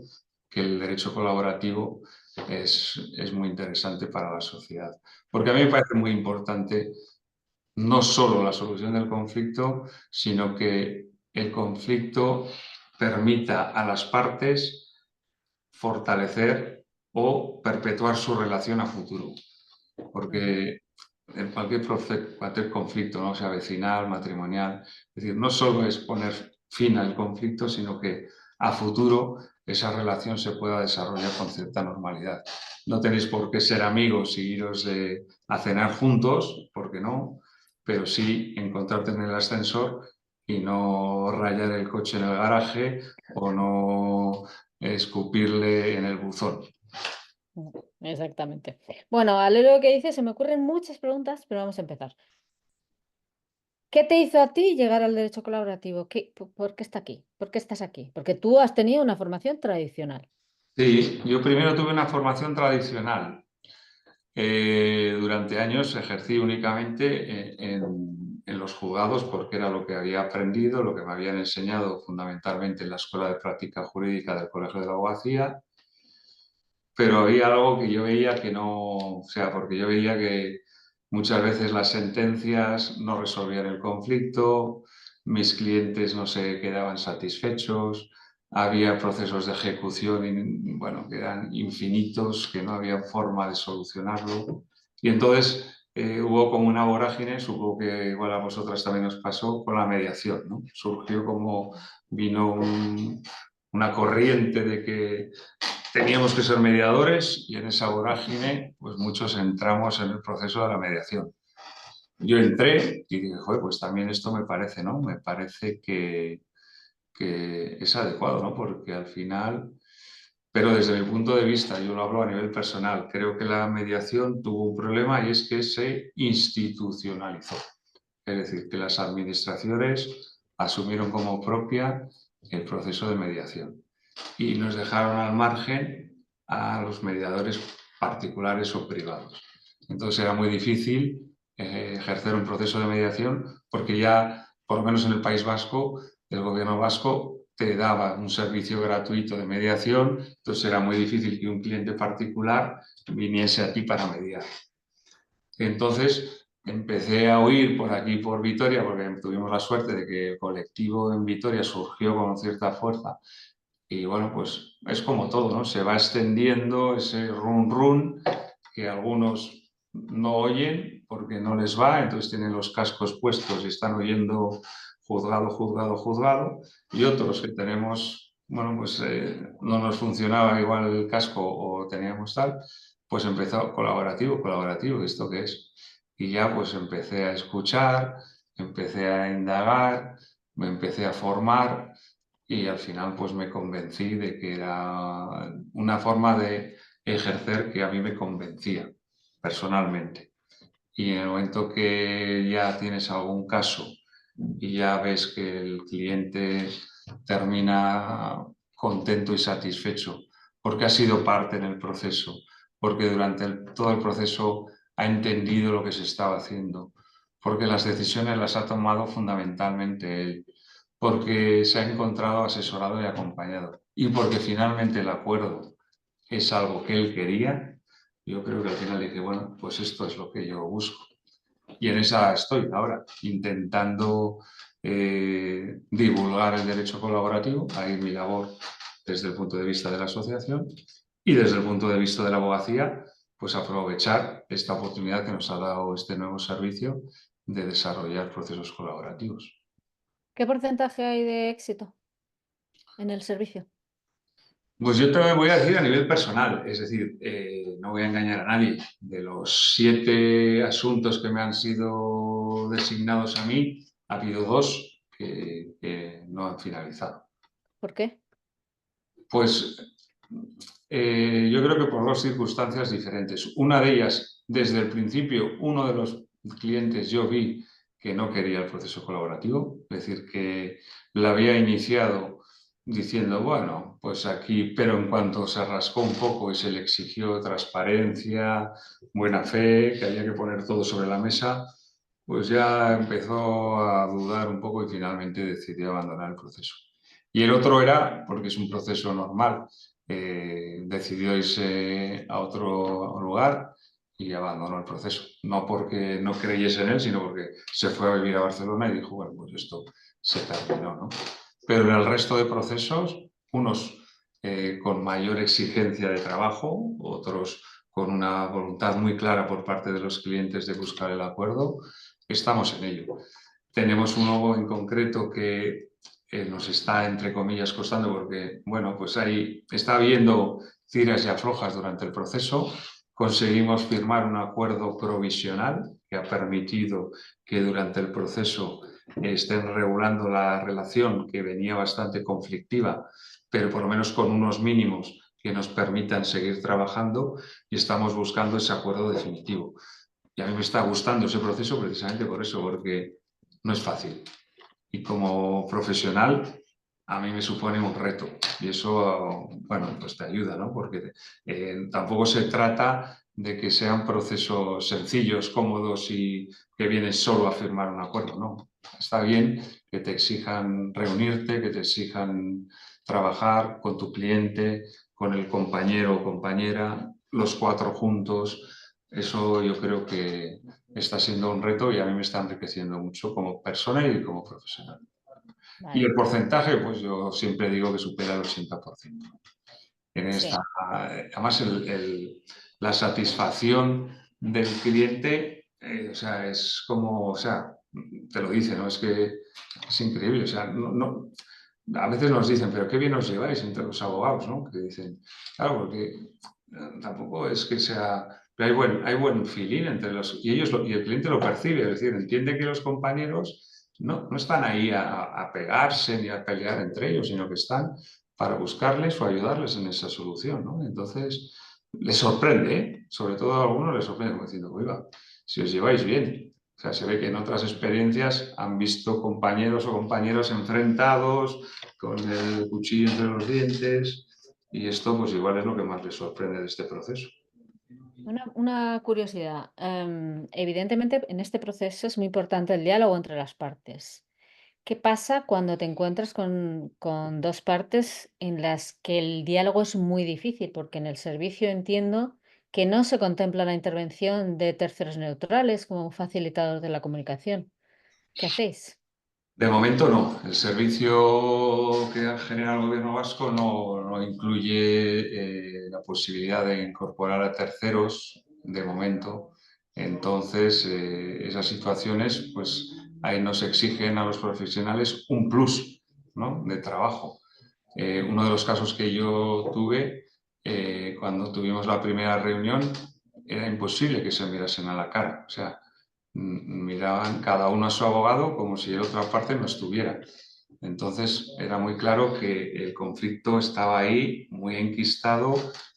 que el derecho colaborativo es muy interesante para la sociedad. Porque a mí me parece muy importante no solo la solución del conflicto, sino que el conflicto permita a las partes fortalecer o perpetuar su relación a futuro. Porque en cualquier conflicto, ¿no? Sea vecinal, matrimonial, es decir, no solo es poner fin al conflicto, sino que a futuro esa relación se pueda desarrollar con cierta normalidad. No tenéis por qué ser amigos y iros a cenar juntos, porque no, pero sí encontrarte en el ascensor y no rayar el coche en el garaje o no escupirle en el buzón. Exactamente. Bueno, al leer lo que dices, se me ocurren muchas preguntas, pero vamos a empezar. ¿Qué te hizo a ti llegar al derecho colaborativo? ¿Por qué está aquí? ¿Por qué estás aquí? Porque tú has tenido una formación tradicional. Sí, yo primero tuve una formación tradicional. Durante años ejercí únicamente en los juzgados porque era lo que había aprendido, lo que me habían enseñado fundamentalmente en la Escuela de Práctica Jurídica del Colegio de la Abogacía, pero había algo que yo veía que no, o sea, porque yo veía que muchas veces las sentencias no resolvían el conflicto, mis clientes no se quedaban satisfechos, había procesos de ejecución, bueno, que eran infinitos, que no había forma de solucionarlo. Y entonces hubo como una vorágine, supongo que igual a vosotras también os pasó, con la mediación, ¿no? Surgió como vino una corriente de que teníamos que ser mediadores y en esa vorágine, pues muchos entramos en el proceso de la mediación. Yo entré y dije, joder, pues también esto me parece, ¿no? Me parece que es adecuado, ¿no? Porque al final, pero desde mi punto de vista, yo lo hablo a nivel personal, creo que la mediación tuvo un problema y es que se institucionalizó. Es decir, que las administraciones asumieron como propia el proceso de mediación y nos dejaron al margen a los mediadores particulares o privados. Entonces era muy difícil ejercer un proceso de mediación porque ya, por lo menos en el País Vasco, el gobierno vasco te daba un servicio gratuito de mediación, entonces era muy difícil que un cliente particular viniese a ti para mediar. Entonces empecé a oír por aquí, por Vitoria, porque tuvimos la suerte de que el colectivo en Vitoria surgió con cierta fuerza. Y bueno, pues es como todo, ¿no? Se va extendiendo ese run run que algunos no oyen porque no les va, entonces tienen los cascos puestos y están oyendo juzgado, juzgado, juzgado, y otros que tenemos, bueno, pues no nos funcionaba igual el casco o teníamos tal, pues empezó colaborativo, colaborativo, ¿esto qué es? Y ya pues empecé a escuchar, empecé a indagar, me empecé a formar y al final pues me convencí de que era una forma de ejercer que a mí me convencía personalmente. Y en el momento que ya tienes algún caso y ya ves que el cliente termina contento y satisfecho porque ha sido parte en el proceso, porque durante todo el proceso ha entendido lo que se estaba haciendo, porque las decisiones las ha tomado fundamentalmente él, porque se ha encontrado asesorado y acompañado y porque finalmente el acuerdo es algo que él quería, yo creo que al final dije, bueno, pues esto es lo que yo busco. Y en esa estoy ahora, intentando divulgar el derecho colaborativo, ahí mi labor desde el punto de vista de la asociación y desde el punto de vista de la abogacía, pues aprovechar esta oportunidad que nos ha dado este nuevo servicio de desarrollar procesos colaborativos. ¿Qué porcentaje hay de éxito en el servicio? Pues yo te voy a decir a nivel personal, es decir, no voy a engañar a nadie. De los 7 asuntos que me han sido designados a mí, ha habido 2 que no han finalizado. ¿Por qué? Pues yo creo que por 2 circunstancias diferentes. Una de ellas, desde el principio, uno de los clientes yo vi que no quería el proceso colaborativo, es decir, que la había iniciado diciendo, bueno, pues aquí, pero en cuanto se rascó un poco y se le exigió transparencia, buena fe, que había que poner todo sobre la mesa, pues ya empezó a dudar un poco y finalmente decidió abandonar el proceso. Y el otro era, porque es un proceso normal, decidió irse a otro lugar y abandonó el proceso. No porque no creyese en él, sino porque se fue a vivir a Barcelona y dijo, bueno, pues esto se terminó, ¿no? Pero en el resto de procesos, unos con mayor exigencia de trabajo, otros con una voluntad muy clara por parte de los clientes de buscar el acuerdo, estamos en ello. Tenemos uno en concreto que nos está, entre comillas, costando porque, bueno, pues ahí está habiendo tiras y aflojas durante el proceso. Conseguimos firmar un acuerdo provisional que ha permitido que durante el proceso estén regulando la relación que venía bastante conflictiva, pero por lo menos con unos mínimos que nos permitan seguir trabajando y estamos buscando ese acuerdo definitivo. Y a mí me está gustando ese proceso precisamente por eso, porque no es fácil. Y como profesional, a mí me supone un reto. Y eso, bueno, pues te ayuda, ¿no? Porque tampoco se trata de que sean procesos sencillos, cómodos y que vienes solo a firmar un acuerdo, ¿no? Está bien que te exijan reunirte, que te exijan trabajar con tu cliente, con el compañero o compañera, los 4 juntos. Eso yo creo que está siendo un reto y a mí me está enriqueciendo mucho como persona y como profesional. Y Vale, el porcentaje, pues yo siempre digo que supera el 80%. En esta, sí. además, la satisfacción del cliente, o sea, es como, o sea, te lo dice, ¿no? Es que es increíble, o sea, a veces nos dicen, pero qué bien os lleváis entre los abogados, ¿no? Que dicen, claro, porque tampoco es que sea, pero hay buen feeling entre los, y ellos y el cliente lo percibe, es decir, entiende que los compañeros no están ahí a pegarse ni a pelear entre ellos, sino que están para buscarles o ayudarles en esa solución, ¿no? Entonces, les sorprende, ¿eh? Sobre todo a algunos les sorprende como diciendo, oiga, si os lleváis bien. O sea, se ve que en otras experiencias han visto compañeros o compañeras enfrentados con el cuchillo entre los dientes y esto pues igual es lo que más les sorprende de este proceso. Una curiosidad. Evidentemente, en este proceso es muy importante el diálogo entre las partes. ¿Qué pasa cuando te encuentras con dos partes en las que el diálogo es muy difícil? Porque en el servicio entiendo que no se contempla la intervención de terceros neutrales como un facilitador de la comunicación. ¿Qué hacéis? De momento no. El servicio que genera el gobierno vasco no incluye la posibilidad de incorporar a terceros de momento. Entonces, esas situaciones, pues ahí nos exigen a los profesionales un plus, ¿no? De trabajo. Uno de los casos que yo tuve cuando tuvimos la primera reunión era imposible que se mirasen a la cara. O sea, miraban cada uno a su abogado como si la otra parte no estuviera. Entonces era muy claro que el conflicto estaba ahí, muy enquistado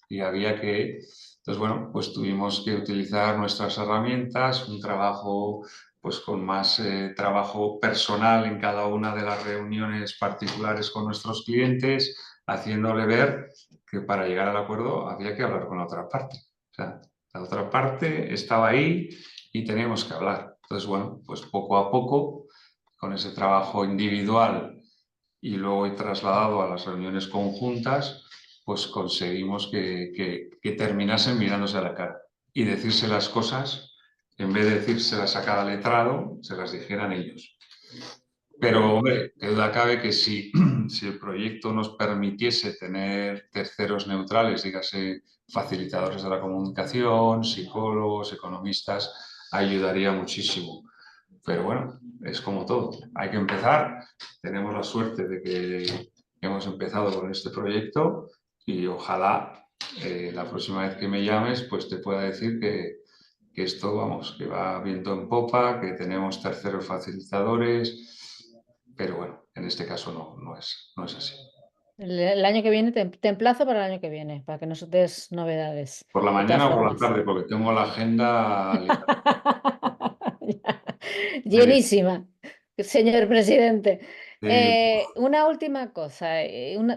y había que, entonces bueno, pues tuvimos que utilizar nuestras herramientas, un trabajo pues con más trabajo personal en cada una de las reuniones particulares con nuestros clientes, haciéndole ver que para llegar al acuerdo había que hablar con la otra parte. O sea, la otra parte estaba ahí y teníamos que hablar. Entonces, bueno, pues poco a poco, con ese trabajo individual y luego trasladado a las reuniones conjuntas, pues conseguimos que terminasen mirándose a la cara y decirse las cosas, en vez de decírselas a cada letrado, se las dijeran ellos. Pero, Vale. hombre, qué duda cabe que si, si el proyecto nos permitiese tener terceros neutrales, dígase facilitadores de la comunicación, psicólogos, economistas, ayudaría muchísimo. Pero bueno, es como todo. Hay que empezar. Tenemos la suerte de que hemos empezado con este proyecto y ojalá la próxima vez que me llames pues te pueda decir que esto, vamos, que va viento en popa, que tenemos terceros facilitadores, pero bueno, en este caso no es así. El año que viene te emplazo para el año que viene, para que nos des novedades. ¿Por la De todas mañana o por la formas. tarde? Porque tengo la agenda liada. Llenísima, señor presidente. Eh, Una última cosa,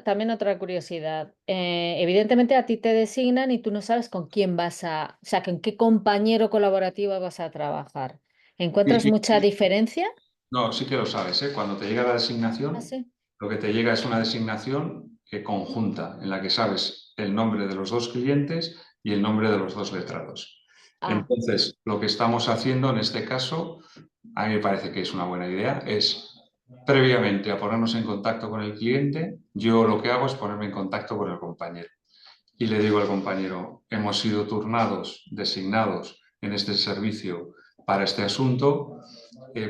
también otra curiosidad. Evidentemente a ti te designan y tú no sabes con quién vas o sea, con qué compañero colaborativo vas a trabajar. sí, ¿Encuentras sí, mucha diferencia? no, sí que lo sabes, ¿eh? Cuando te llega la Ah, designación, sí. lo que te llega es una designación conjunta, en la que sabes el nombre de los dos clientes y el nombre de los dos letrados. Ah, Entonces, lo que estamos haciendo en este caso, a mí me parece que es una buena idea, es previamente a ponernos en contacto con el cliente, yo lo que hago es ponerme en contacto con el compañero y le digo al compañero, hemos sido turnados, designados en este servicio para este asunto,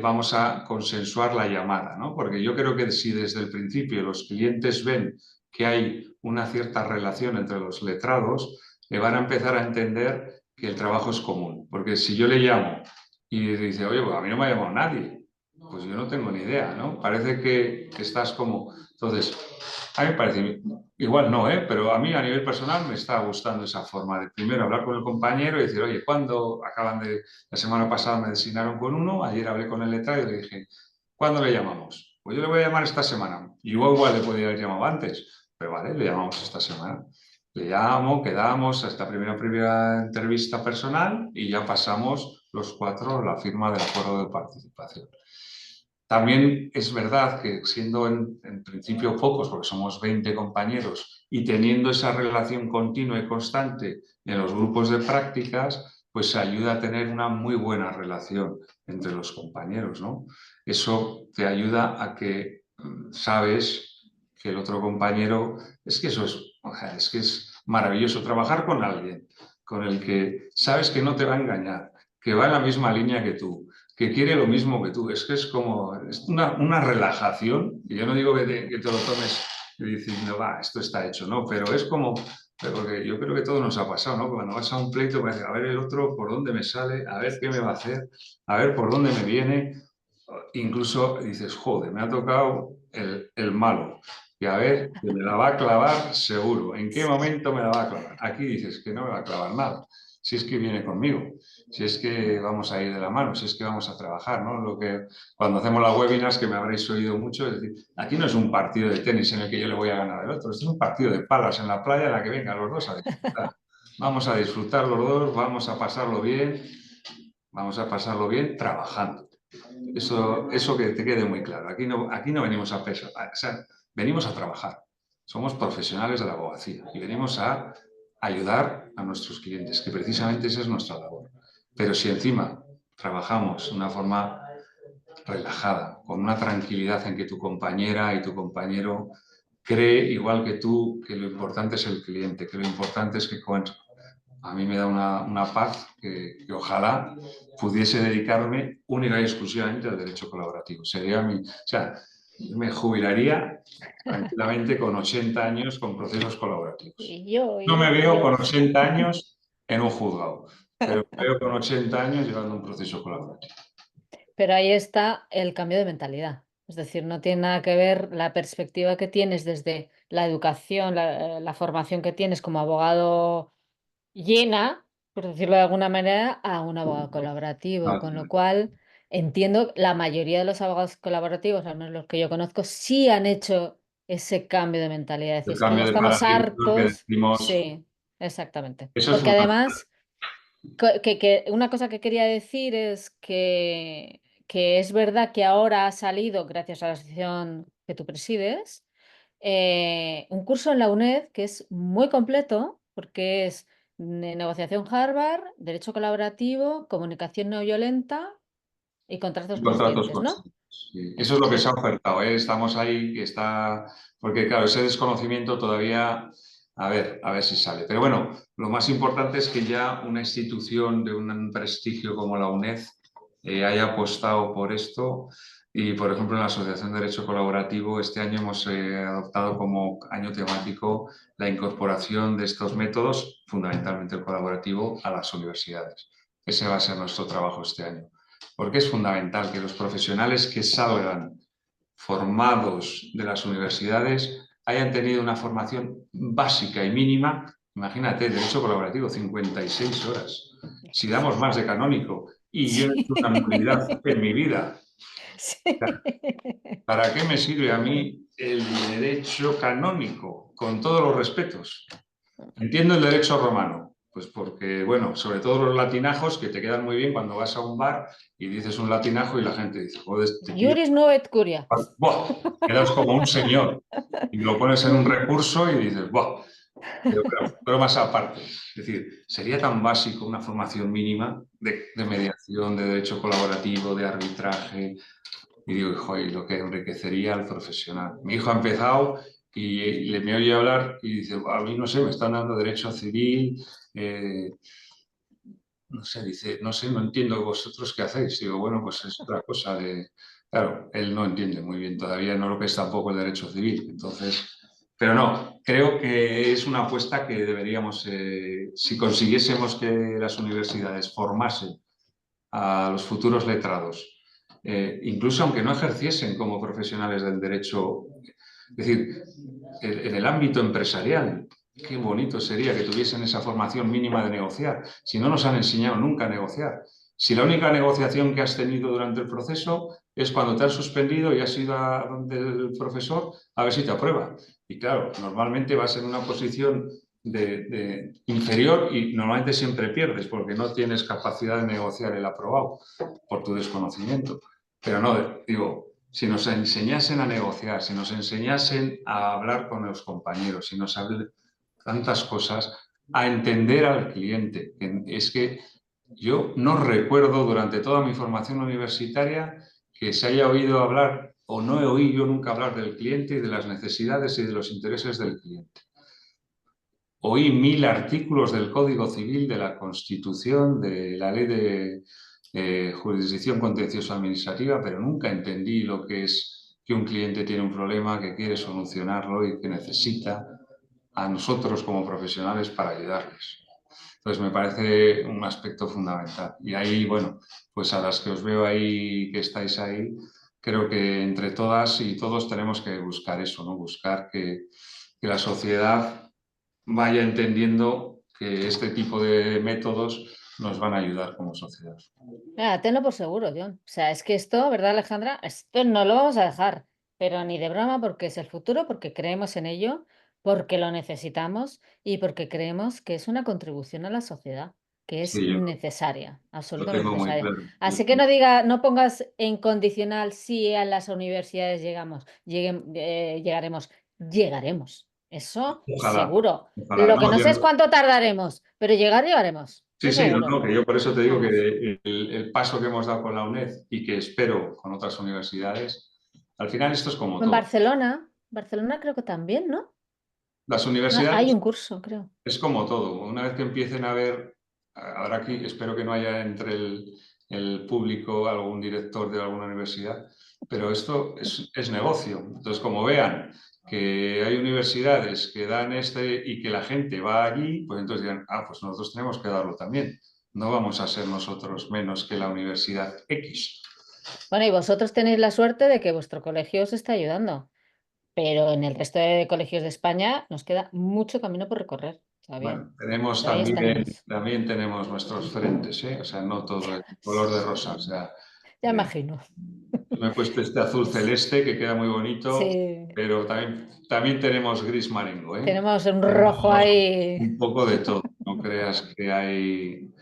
vamos a consensuar la llamada, ¿no? Porque yo creo que si desde el principio los clientes ven que hay una cierta relación entre los letrados, le van a empezar a entender que el trabajo es común. Porque si yo le llamo y dice, oye, pues a mí no me ha llamado nadie, pues yo no tengo ni idea, ¿no? Parece que estás como... Entonces, a mí me parece, igual no, ¿eh? Pero a mí a nivel personal me está gustando esa forma de primero hablar con el compañero y decir, oye, ¿cuándo acaban de... La semana pasada me designaron con uno, ayer hablé con el letrado y le dije, ¿cuándo le llamamos? Pues yo le voy a llamar esta semana. Y yo igual le podría haber llamado antes, pero vale, le llamamos esta semana. Le llamo, quedamos a esta primera entrevista personal y ya pasamos los cuatro la firma del acuerdo de participación. También es verdad que siendo en principio pocos, porque somos 20 compañeros, y teniendo esa relación continua y constante en los grupos de prácticas, pues ayuda a tener una muy buena relación entre los compañeros, ¿no? Eso te ayuda a que sabes que el otro compañero, es que eso es que es maravilloso, trabajar con alguien con el que sabes que no te va a engañar, que va en la misma línea que tú, que quiere lo mismo que tú. Es que es como es una relajación, y yo no digo que te lo tomes diciendo, va, esto está hecho, ¿no? Pero es como, porque yo creo que todo nos ha pasado, ¿no? Cuando vas a un pleito, parece, a ver el otro por dónde me sale, a ver qué me va a hacer, a ver por dónde me viene. Incluso dices, joder, me ha tocado el malo. Y a ver, que me la va a clavar seguro. ¿En qué momento me la va a clavar? Aquí dices que no me va a clavar nada. Si es que viene conmigo, si es que vamos a ir de la mano, si es que vamos a trabajar, ¿no? Lo que cuando hacemos las webinars, que me habréis oído mucho, es decir, aquí no es un partido de tenis en el que yo le voy a ganar al otro, esto es un partido de palas en la playa en la que vengan los dos a disfrutar. Vamos a disfrutar los dos, vamos a pasarlo bien trabajando. Eso que te quede muy claro. Aquí no venimos a pesar, o sea, venimos a trabajar. Somos profesionales de la abogacía y venimos a ayudar a nuestros clientes, que precisamente esa es nuestra labor. Pero si encima trabajamos de una forma relajada, con una tranquilidad en que tu compañera y tu compañero cree, igual que tú, que lo importante es el cliente, que lo importante es que a mí me da una paz que ojalá pudiese dedicarme única y exclusivamente al derecho colaborativo. Sería o sea, me jubilaría tranquilamente con 80 años con procesos colaborativos. y yo, No y me yo, y veo yo. con 80 años en un juzgado, pero me veo con 80 años llevando un proceso colaborativo. Pero ahí está el cambio de mentalidad. Es decir, no tiene nada que ver la perspectiva que tienes desde la educación, la formación que tienes como abogado llena, por decirlo de alguna manera, a un abogado colaborativo. Con lo cual, entiendo la mayoría de los abogados colaborativos, al menos los que yo conozco, sí han hecho ese cambio de mentalidad. Es decir, El es que ya cambio de estamos paradigma que hartos. decimos, Sí, exactamente. eso es Porque fundamental. además que una cosa que quería decir es que es verdad que ahora ha salido, gracias a la asociación que tú presides, un curso en la UNED que es muy completo porque es negociación Harvard, derecho colaborativo, comunicación no violenta y contratos Y contratos conscientes, ¿no? conscientes. Sí. Eso es lo que se ha ofertado, ¿eh? Estamos ahí, que está, porque claro, ese desconocimiento todavía, a ver si sale. Pero bueno, lo más importante es que ya una institución de un prestigio como la UNED haya apostado por esto. Y, por ejemplo, en la Asociación de Derecho Colaborativo, este año hemos adoptado como año temático la incorporación de estos métodos, fundamentalmente el colaborativo, a las universidades. Ese va a ser nuestro trabajo este año. Porque es fundamental que los profesionales que salgan formados de las universidades hayan tenido una formación básica y mínima. Imagínate, derecho colaborativo, 56 horas. Si damos más de canónico, y yo he hecho una nulidad Sí. en mi vida, Sí. ¿para qué me sirve a mí el derecho canónico? Con todos los respetos. Entiendo el derecho romano, pues porque, bueno, sobre todo los latinajos que te quedan muy bien cuando vas a un bar y dices un latinajo y la gente dice, joder, este tío, Juris no et curia. ¡buah! Quedas como un señor y lo pones en un recurso y dices, ¡buah! Pero bromas aparte. Es decir, sería tan básico una formación mínima de mediación, de derecho colaborativo, de arbitraje, y digo, joder, lo que enriquecería al profesional. Mi hijo ha empezado y me oye hablar y dice, a mí no sé, me están dando derecho civil, eh, no sé, dice, no sé, no entiendo vosotros qué hacéis. Digo, bueno, pues es otra cosa de... Claro, él no entiende muy bien, todavía no lo que es tampoco el derecho civil. Entonces, pero no, creo que es una apuesta que deberíamos, si consiguiésemos que las universidades formasen a los futuros letrados, incluso aunque no ejerciesen como profesionales del derecho, es decir, en el ámbito empresarial, qué bonito sería que tuviesen esa formación mínima de negociar, si no nos han enseñado nunca a negociar. Si la única negociación que has tenido durante el proceso es cuando te han suspendido y has ido a donde el profesor a ver si te aprueba. Y claro, normalmente vas en una posición inferior y normalmente siempre pierdes porque no tienes capacidad de negociar el aprobado por tu desconocimiento. Pero no, digo, si nos enseñasen a negociar, si nos enseñasen a hablar con los compañeros, si nos hablen tantas cosas, a entender al cliente. Es que yo no recuerdo durante toda mi formación universitaria que se haya oído hablar o no he oído nunca hablar del cliente y de las necesidades y de los intereses del cliente. Oí 1000 artículos del Código Civil, de la Constitución, de la Ley de Jurisdicción Contencioso Administrativa, pero nunca entendí lo que es que un cliente tiene un problema, que quiere solucionarlo y que necesita a nosotros como profesionales para ayudarles. Entonces me parece un aspecto fundamental. Y ahí, bueno, pues a las que os veo ahí, que estáis ahí, creo que entre todas y todos tenemos que buscar eso, ¿no? Buscar que la sociedad vaya entendiendo que este tipo de métodos nos van a ayudar como sociedad. Mira, tenlo por seguro, John. O sea, es que esto, ¿verdad, Alejandra? Esto no lo vamos a dejar, pero ni de broma, porque es el futuro, porque creemos en ello, porque lo necesitamos y porque creemos que es una contribución a la sociedad, que es Sí, yo necesaria, lo absolutamente tengo muy necesaria. claro. Así que no diga, no pongas en condicional si a las universidades llegaremos, llegaremos. Eso Ojalá, seguro. ojalá. Lo que No, no sé es cuánto tardaremos, pero llegar llegaremos. sí, Eso sí, no, seguro. no, que yo por eso te digo que Vamos. el paso que hemos dado con la UNED y que espero con otras universidades, al final esto es como En todo. Barcelona creo que también, ¿no? Las No, hay universidades un curso, creo. es como todo. Una vez que empiecen a ver, ahora aquí espero que no haya entre el público algún director de alguna universidad, pero esto es negocio. Entonces, como vean que hay universidades que dan este y que la gente va allí, pues entonces dirán, ah, pues nosotros tenemos que darlo también. No vamos a ser nosotros menos que la universidad X. Bueno, y vosotros tenéis la suerte de que vuestro colegio os está ayudando, pero en el resto de colegios de España nos queda mucho camino por recorrer todavía. Bueno, tenemos Pero ahí estaremos. también tenemos nuestros frentes, ¿eh? O sea, no todo es color de rosa. O sea, Ya eh, imagino. me he puesto este azul celeste que queda muy bonito, Sí, pero también tenemos gris marengo, ¿eh? tenemos un rojo Tenemos ahí. un poco de todo. No creas que hay...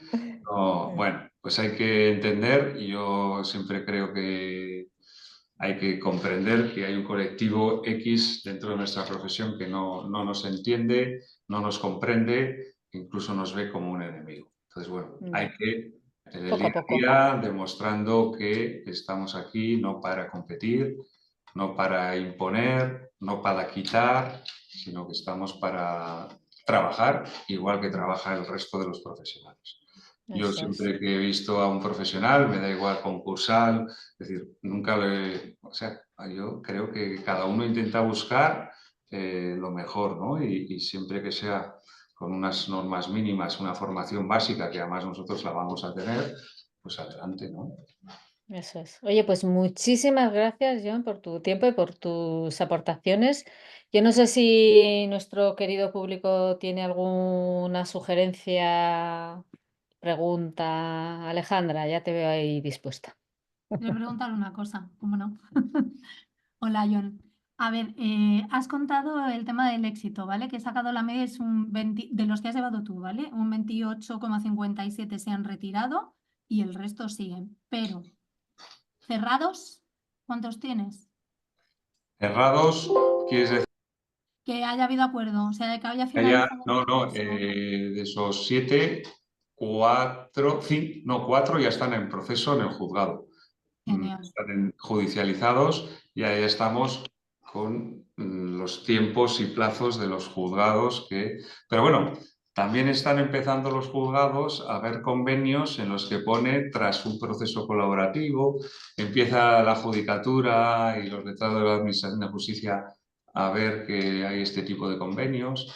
No, bueno, pues hay que entender y yo siempre creo que hay que comprender que hay un colectivo X dentro de nuestra profesión que no nos entiende, no nos comprende, incluso nos ve como un enemigo. Entonces, bueno, hay Ya, que en el poco día a a poco. día demostrando que estamos aquí no para competir, no para imponer, no para quitar, sino que estamos para trabajar igual que trabaja el resto de los profesionales. Yo Eso es. siempre que he visto a un profesional, me da igual concursal, es decir, nunca le... O sea, yo creo que cada uno intenta buscar lo mejor, ¿no? Y siempre que sea con unas normas mínimas, una formación básica, que además nosotros la vamos a tener, pues adelante, ¿no? Eso es. Oye, pues muchísimas gracias, John, por tu tiempo y por tus aportaciones. Yo no sé si nuestro querido público tiene alguna sugerencia, pregunta. Alejandra, ya te veo ahí dispuesta. Quiero preguntar una cosa, ¿cómo no? Hola, John. A ver, has contado el tema del éxito, ¿vale? Que he sacado la media, es un 20, de los que has llevado tú, ¿vale? Un 28,57 se han retirado y el resto siguen. Pero, cerrados, ¿cuántos tienes? Cerrados, quieres decir Que haya habido acuerdo, o sea, que haya que haya... finalizado el No, no, proceso. de esos 7, 4, 5, no, 4 ya están en proceso en el juzgado. Genial. Están judicializados y ahí estamos con los tiempos y plazos de los juzgados que... Pero bueno, también están empezando los juzgados a ver convenios en los que pone, tras un proceso colaborativo, empieza la judicatura y los letrados de la Administración de Justicia a ver que hay este tipo de convenios.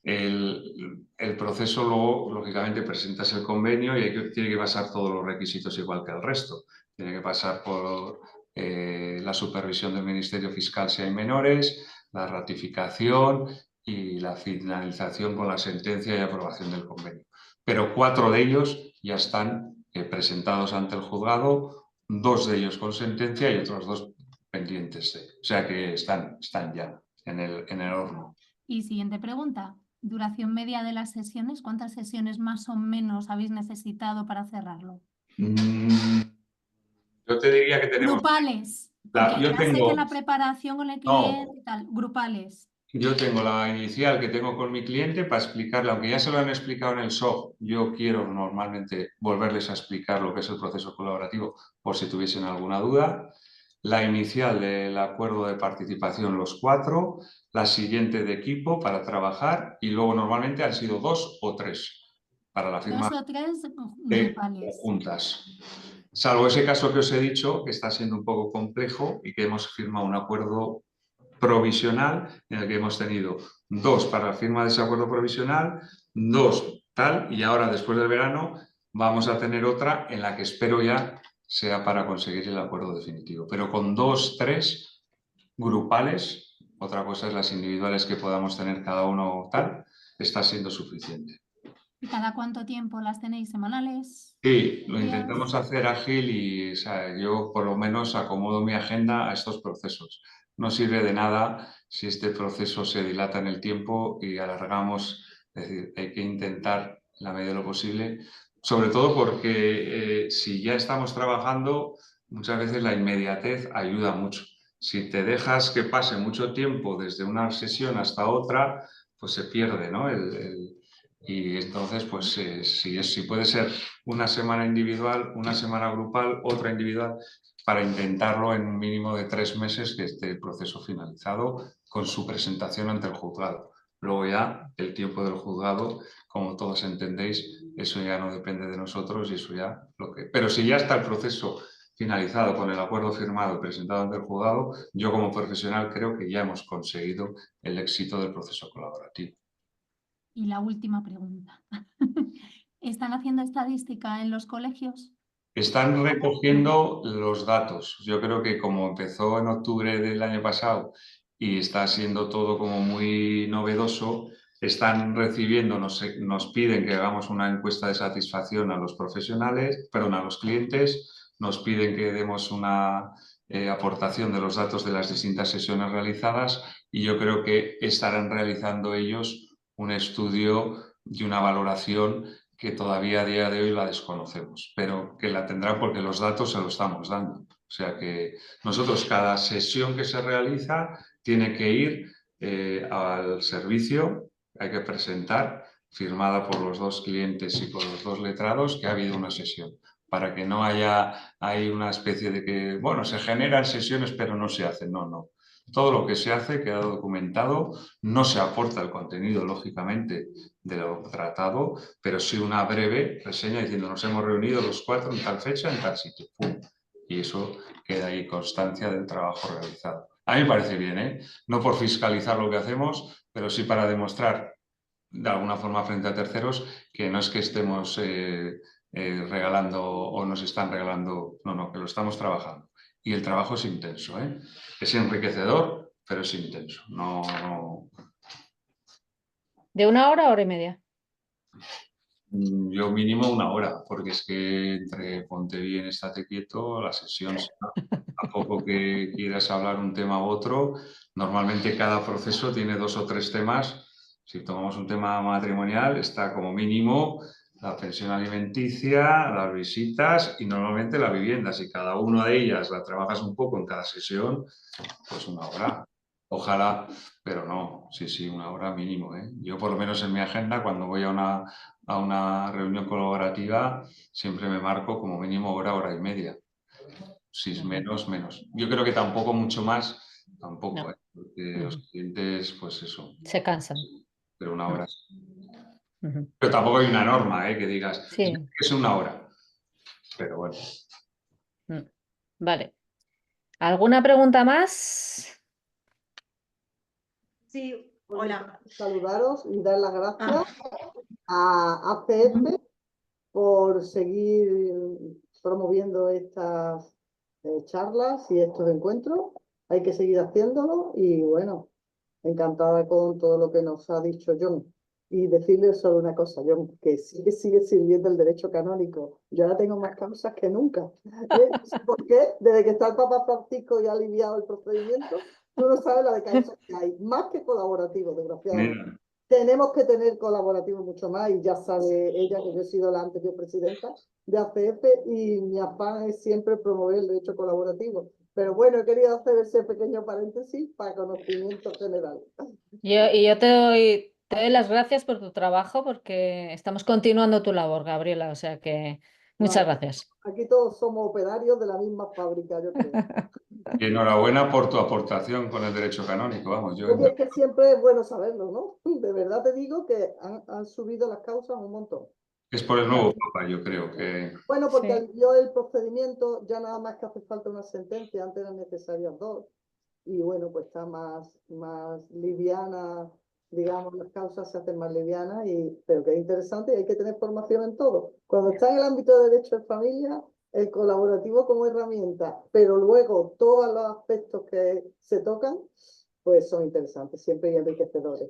El proceso luego, lógicamente, presentas el convenio y tiene que pasar todos los requisitos igual que el resto. Tiene que pasar por la supervisión del Ministerio Fiscal si hay menores, la ratificación y la finalización con la sentencia y aprobación del convenio. Pero 4 de ellos ya están presentados ante el juzgado, 2 de ellos con sentencia y otros 2 pendientes. O sea que están ya en el horno. Y siguiente pregunta. Duración media de las sesiones, ¿cuántas sesiones más o menos habéis necesitado para cerrarlo? Yo te diría que tenemos... Grupales, porque yo ya sé que tengo... la preparación con el No, cliente y tal, grupales. yo tengo la inicial que tengo con mi cliente para explicarle, aunque ya se lo han explicado en el SOC, yo quiero normalmente volverles a explicar lo que es el proceso colaborativo por si tuviesen alguna duda. La inicial del acuerdo de participación, los 4, la siguiente de equipo para trabajar y luego normalmente han sido 2 o 3 para la firma 2 o 3 de grupales. conjuntas. Salvo ese caso que os he dicho, que está siendo un poco complejo y que hemos firmado un acuerdo provisional en el que hemos tenido 2 para la firma de ese acuerdo provisional, 2 tal, y ahora después del verano vamos a tener otra en la que espero ya sea para conseguir el acuerdo definitivo. Pero con 2, 3 grupales, otra cosa es las individuales que podamos tener cada uno tal, está siendo suficiente. ¿Y cada cuánto tiempo las tenéis? ¿Semanales? Sí, lo ¿Días? intentamos hacer ágil y o sea, yo por lo menos acomodo mi agenda a estos procesos. No sirve de nada si este proceso se dilata en el tiempo y alargamos, es decir, hay que intentar en la medida de lo posible, sobre todo porque si ya estamos trabajando, muchas veces la inmediatez ayuda mucho. Si te dejas que pase mucho tiempo desde una sesión hasta otra, pues se pierde, ¿no? Y entonces, pues si puede ser una semana individual, una semana grupal, otra individual, para intentarlo en un mínimo de 3 meses que esté el proceso finalizado con su presentación ante el juzgado. Luego ya el tiempo del juzgado, como todos entendéis, eso ya no depende de nosotros y eso ya lo que... Pero si ya está el proceso finalizado con el acuerdo firmado y presentado ante el juzgado, yo como profesional creo que ya hemos conseguido el éxito del proceso colaborativo. Y la última pregunta. ¿Están haciendo estadística en los colegios? Están recogiendo los datos. Yo creo que como empezó en octubre del año pasado y está siendo todo como muy novedoso, están recibiendo, nos piden que hagamos una encuesta de satisfacción a los profesionales, perdón, a los clientes, nos piden que demos una aportación de los datos de las distintas sesiones realizadas y yo creo que estarán realizando ellos un estudio y una valoración que todavía a día de hoy la desconocemos, pero que la tendrá porque los datos se los estamos dando. O sea que nosotros cada sesión que se realiza tiene que ir al servicio, hay que presentar, firmada por los 2 clientes y por los 2 letrados, que ha habido una sesión, para que no haya hay una especie de que, bueno, se generan sesiones pero no se hacen, no. Todo lo que se hace queda documentado, no se aporta el contenido, lógicamente, de lo tratado, pero sí una breve reseña diciendo nos hemos reunido los 4 en tal fecha, en tal sitio. ¡Pum! Y eso queda ahí constancia del trabajo realizado. A mí me parece bien, ¿eh? No por fiscalizar lo que hacemos, pero sí para demostrar de alguna forma frente a terceros que no es que estemos regalando o nos están regalando, no, que lo estamos trabajando. Y el trabajo es intenso, ¿eh? Es enriquecedor, pero es intenso. ¿De 1 hora a 1 hora y media? Yo mínimo 1 hora, porque es que entre ponte bien, estate quieto, la sesión, a poco que quieras hablar un tema u otro, normalmente cada proceso tiene 2 o 3 temas. Si tomamos un tema matrimonial, está como mínimo la pensión alimenticia, las visitas y normalmente la vivienda. Si cada una de ellas la trabajas un poco en cada sesión, pues 1 hora. Ojalá, pero no, sí, 1 hora mínimo, ¿eh? Yo por lo menos en mi agenda, cuando voy a una reunión colaborativa, siempre me marco como mínimo hora, hora y media. Si es menos, menos. Yo creo que tampoco mucho más, tampoco, No. ¿eh? Porque los clientes, pues eso, Se cansan. pero 1 hora. Ujú. Pero tampoco hay una norma, ¿eh? Que digas, Sí. es 1 hora. Pero bueno. Mm. Vale. ¿Alguna pregunta más? Sí, hola. Saludaros y dar las gracias a ACF por seguir promoviendo estas charlas y estos encuentros. Hay que seguir haciéndolo y bueno, encantada con todo lo que nos ha dicho John. Y decirle solo una cosa, John, que sigue sirviendo el derecho canónico. Yo ahora tengo más causas que nunca. ¿Por qué? Desde que está el Papa Francisco y ha aliviado el procedimiento, tú no sabes la de causas que hay, más que colaborativos, desgraciadamente. Mira, Tenemos que tener colaborativos mucho más y ya sabe ella que yo he sido la anterior presidenta de ACF y mi afán es siempre promover el derecho colaborativo. Pero bueno, he querido hacer ese pequeño paréntesis para conocimiento general. Yo te doy las gracias por tu trabajo porque estamos continuando tu labor, Gabriela. O sea que muchas Vale. gracias. Aquí todos somos operarios de la misma fábrica, yo creo. y enhorabuena por tu aportación con el derecho canónico. Vamos, yo Oye, es que siempre es bueno saberlo, ¿no? De verdad te digo que han subido las causas un montón. es por el nuevo Papa, yo creo que Bueno, porque Sí. alivió el procedimiento, ya nada más que hace falta una sentencia, antes eran necesarias 2. Y bueno, pues está más liviana, digamos, las causas se hacen más livianas, pero que es interesante y hay que tener formación en todo. Cuando está en el ámbito de derecho de familia, el colaborativo como herramienta, pero luego todos los aspectos que se tocan, pues son interesantes, siempre y enriquecedores.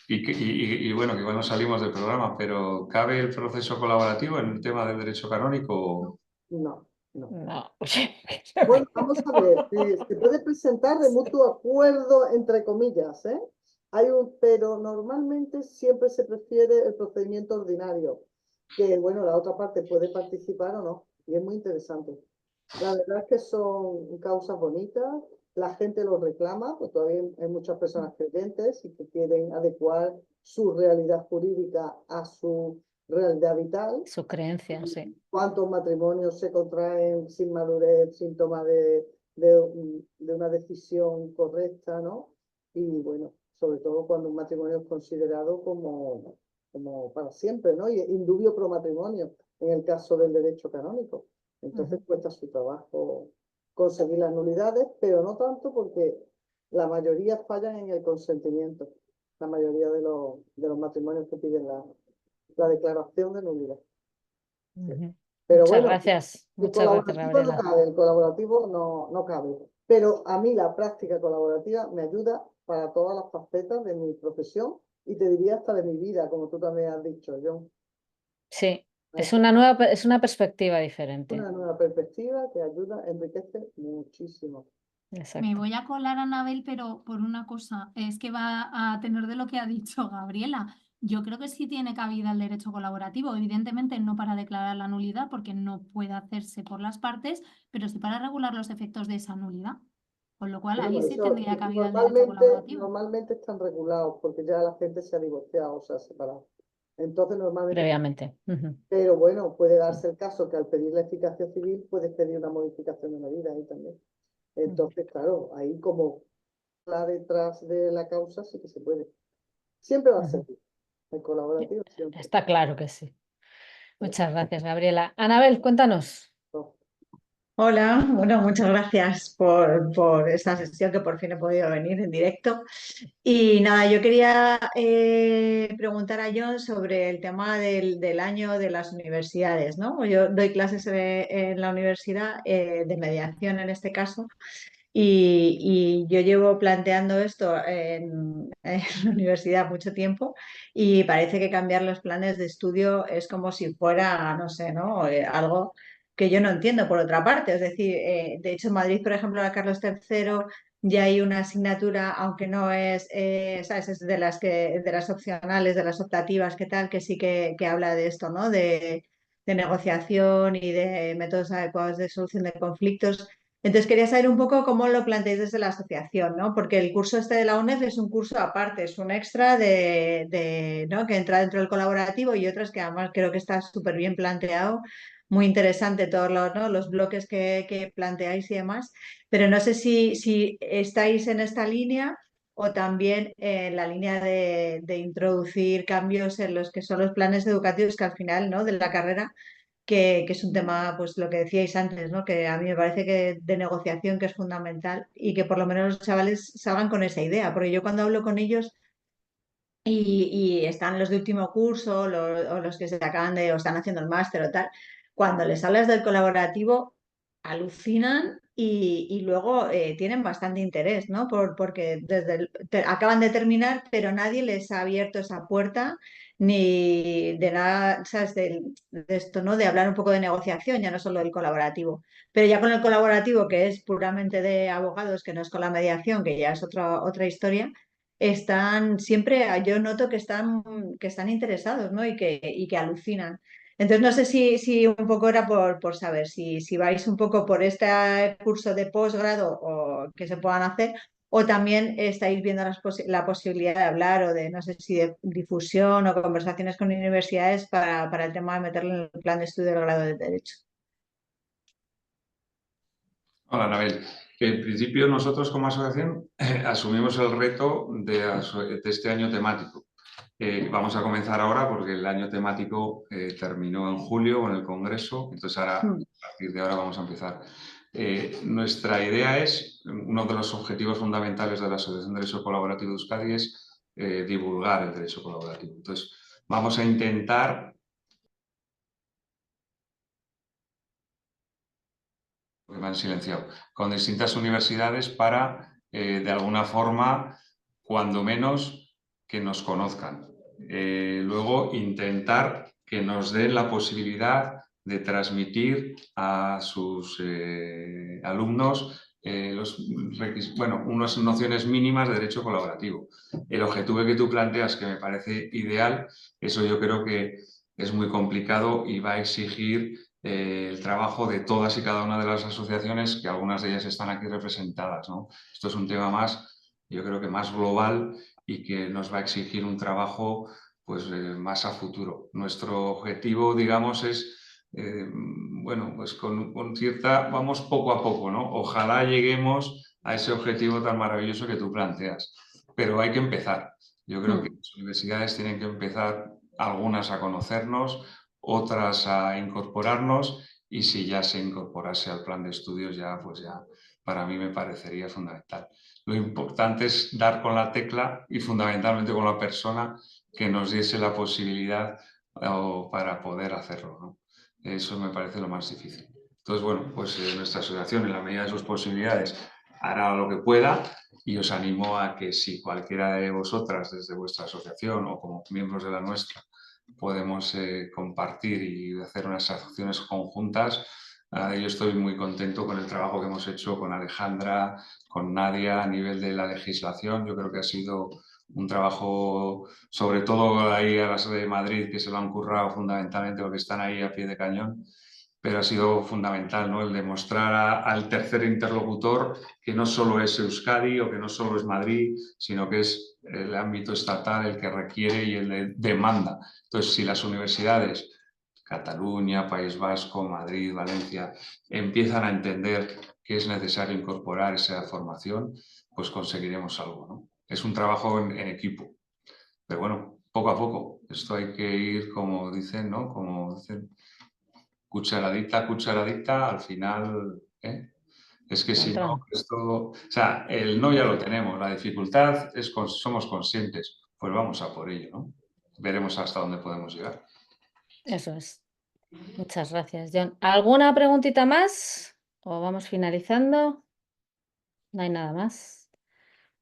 Y bueno, que igual no salimos del programa, pero ¿cabe el proceso colaborativo en el tema del derecho canónico? No, no. No. Bueno, vamos a ver, se puede presentar de mutuo acuerdo, entre comillas, ¿eh? Pero normalmente siempre se prefiere el procedimiento ordinario, que bueno, la otra parte puede participar o no, y es muy interesante. La verdad es que son causas bonitas, la gente lo reclama, pues todavía hay muchas personas creyentes y que quieren adecuar su realidad jurídica a su realidad vital. Su creencia, sí. ¿Cuántos matrimonios se contraen sin madurez, sin toma de una decisión correcta, ¿no? Y bueno, sobre todo cuando un matrimonio es considerado como para siempre, ¿no? Y indubio pro matrimonio, en el caso del derecho canónico. Entonces cuesta su trabajo conseguir las nulidades, pero no tanto porque la mayoría fallan en el consentimiento, la mayoría de los matrimonios que piden la declaración de nulidad. Pero Muchas bueno, gracias. el Muchas gracias, colaborativo no Gabriela. cabe, el colaborativo no cabe. Pero a mí la práctica colaborativa me ayuda para todas las facetas de mi profesión y te diría hasta de mi vida, como tú también has dicho, John. Sí, es Es una perspectiva diferente. una nueva perspectiva que ayuda, enriquece muchísimo. Me Exacto. voy a colar a Anabel, pero por una cosa, es que va a tener de lo que ha dicho Gabriela. Yo creo que sí tiene cabida el derecho colaborativo, evidentemente no para declarar la nulidad, porque no puede hacerse por las partes, pero sí para regular los efectos de esa nulidad. Con lo cual, ahí Bueno, sí eso tendría cabida el derecho colaborativo. normalmente están regulados porque ya la gente se ha divorciado o se ha separado. Entonces, normalmente, Previamente. Ujú. pero bueno, puede darse el caso que al pedir la eficacia civil puedes pedir una modificación de medida ahí también. Entonces, claro, ahí como detrás de la causa, sí que se puede. Siempre va a ser el colaborativo, siempre. Está claro que sí. Muchas gracias, Gabriela. Anabel, cuéntanos. No. Hola, bueno, muchas gracias por esta sesión que por fin he podido venir en directo. Y nada, yo quería preguntar a John sobre el tema del año de las universidades, ¿no? Yo doy clases en la universidad de mediación en este caso. Y yo llevo planteando esto en la universidad mucho tiempo y parece que cambiar los planes de estudio es como si fuera, no sé, ¿no? Algo que yo no entiendo por otra parte. Es decir, de hecho en Madrid, por ejemplo, la Carlos III ya hay una asignatura, aunque no es, ¿sabes? Es de las opcionales, de las optativas, ¿qué tal? Que sí que habla de esto, ¿no? De negociación y de métodos adecuados de solución de conflictos. Entonces quería saber un poco cómo lo planteáis desde la asociación, ¿no? Porque el curso este de la UNED es un curso aparte, es un extra ¿no? que entra dentro del colaborativo y otras que además creo que está súper bien planteado, muy interesante todos ¿no? los bloques que planteáis y demás, pero no sé si estáis en esta línea o también en la línea de introducir cambios en los que son los planes educativos que al final, ¿no? de la carrera que es un tema, pues lo que decíais antes, ¿no? Que a mí me parece que de negociación que es fundamental y que por lo menos los chavales salgan con esa idea, porque yo cuando hablo con ellos y están los de último curso o los que se acaban de o están haciendo el máster o tal, cuando les hablas del colaborativo alucinan y luego tienen bastante interés, ¿no? Porque acaban de terminar, pero nadie les ha abierto esa puerta ni de nada, ¿sabes? De esto, ¿no? De hablar un poco de negociación, ya no solo del colaborativo. Pero ya con el colaborativo, que es puramente de abogados, que no es con la mediación, que ya es otra historia, están siempre, yo noto que están interesados, ¿no? Y que alucinan. Entonces, no sé si un poco era por saber si vais un poco por este curso de posgrado o que se puedan hacer, o también estáis viendo la posibilidad de hablar o de, no sé si de difusión o conversaciones con universidades para el tema de meterlo en el plan de estudio del grado de Derecho. Hola, Anabel. En principio, nosotros como asociación asumimos el reto de este año temático. Vamos a comenzar ahora porque el año temático terminó en julio con el Congreso, entonces ahora, a partir de ahora vamos a empezar. Nuestra idea es, uno de los objetivos fundamentales de la Asociación de Derecho Colaborativo de Euskadi es divulgar el derecho colaborativo. Entonces, vamos a intentar que me han silenciado, con distintas universidades para, de alguna forma, cuando menos, que nos conozcan. Luego, intentar que nos den la posibilidad de transmitir a sus alumnos unas nociones mínimas de derecho colaborativo. El objetivo que tú planteas, que me parece ideal, eso yo creo que es muy complicado y va a exigir el trabajo de todas y cada una de las asociaciones, que algunas de ellas están aquí representadas, ¿no? Esto es un tema más, yo creo que más global y que nos va a exigir un trabajo pues, más a futuro. Nuestro objetivo, digamos, es, pues con cierta, vamos poco a poco, ¿no? Ojalá lleguemos a ese objetivo tan maravilloso que tú planteas, pero hay que empezar. Yo creo que las universidades tienen que empezar algunas a conocernos, otras a incorporarnos y si ya se incorporase al plan de estudios pues ya para mí me parecería fundamental. Lo importante es dar con la tecla y fundamentalmente con la persona que nos diese la posibilidad para poder hacerlo, ¿no? Eso me parece lo más difícil. Entonces, bueno, pues nuestra asociación en la medida de sus posibilidades hará lo que pueda y os animo a que si cualquiera de vosotras desde vuestra asociación o como miembros de la nuestra podemos compartir y hacer unas acciones conjuntas. Yo estoy muy contento con el trabajo que hemos hecho con Alejandra, con Nadia a nivel de la legislación. Yo creo que ha sido un trabajo, sobre todo ahí a las de Madrid, que se lo han currado fundamentalmente porque están ahí a pie de cañón, pero ha sido fundamental, ¿no? El demostrar al tercer interlocutor que no solo es Euskadi o que no solo es Madrid, sino que es el ámbito estatal el que requiere y el demanda. Entonces, si las universidades, Cataluña, País Vasco, Madrid, Valencia, empiezan a entender que es necesario incorporar esa formación, pues conseguiremos algo, ¿no? Es un trabajo en equipo, pero bueno, poco a poco. Esto hay que ir, como dicen, ¿no? Como dicen, cucharadita a cucharadita, al final, ¿eh? Es que si no, esto, o sea, el no ya lo tenemos, la dificultad es somos conscientes, pues vamos a por ello, ¿no? Veremos hasta dónde podemos llegar. Eso es. Muchas gracias, John. ¿Alguna preguntita más? ¿O vamos finalizando? No hay nada más.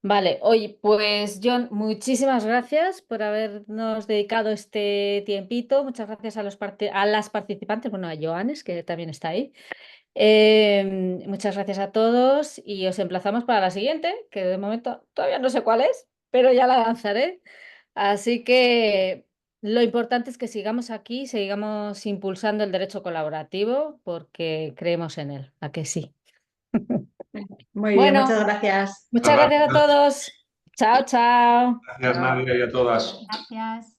Vale, oye, pues John, muchísimas gracias por habernos dedicado este tiempito. Muchas gracias a a las participantes, bueno, a Joanes, que también está ahí. Muchas gracias a todos y os emplazamos para la siguiente, que de momento todavía no sé cuál es, pero ya la lanzaré. Así que lo importante es que sigamos aquí, sigamos impulsando el derecho colaborativo porque creemos en él, ¿a que sí? Muy bien, Bueno, muchas gracias. muchas gracias a todos. Chao, chao. Gracias, Chao. Nadia, y a todas. Gracias.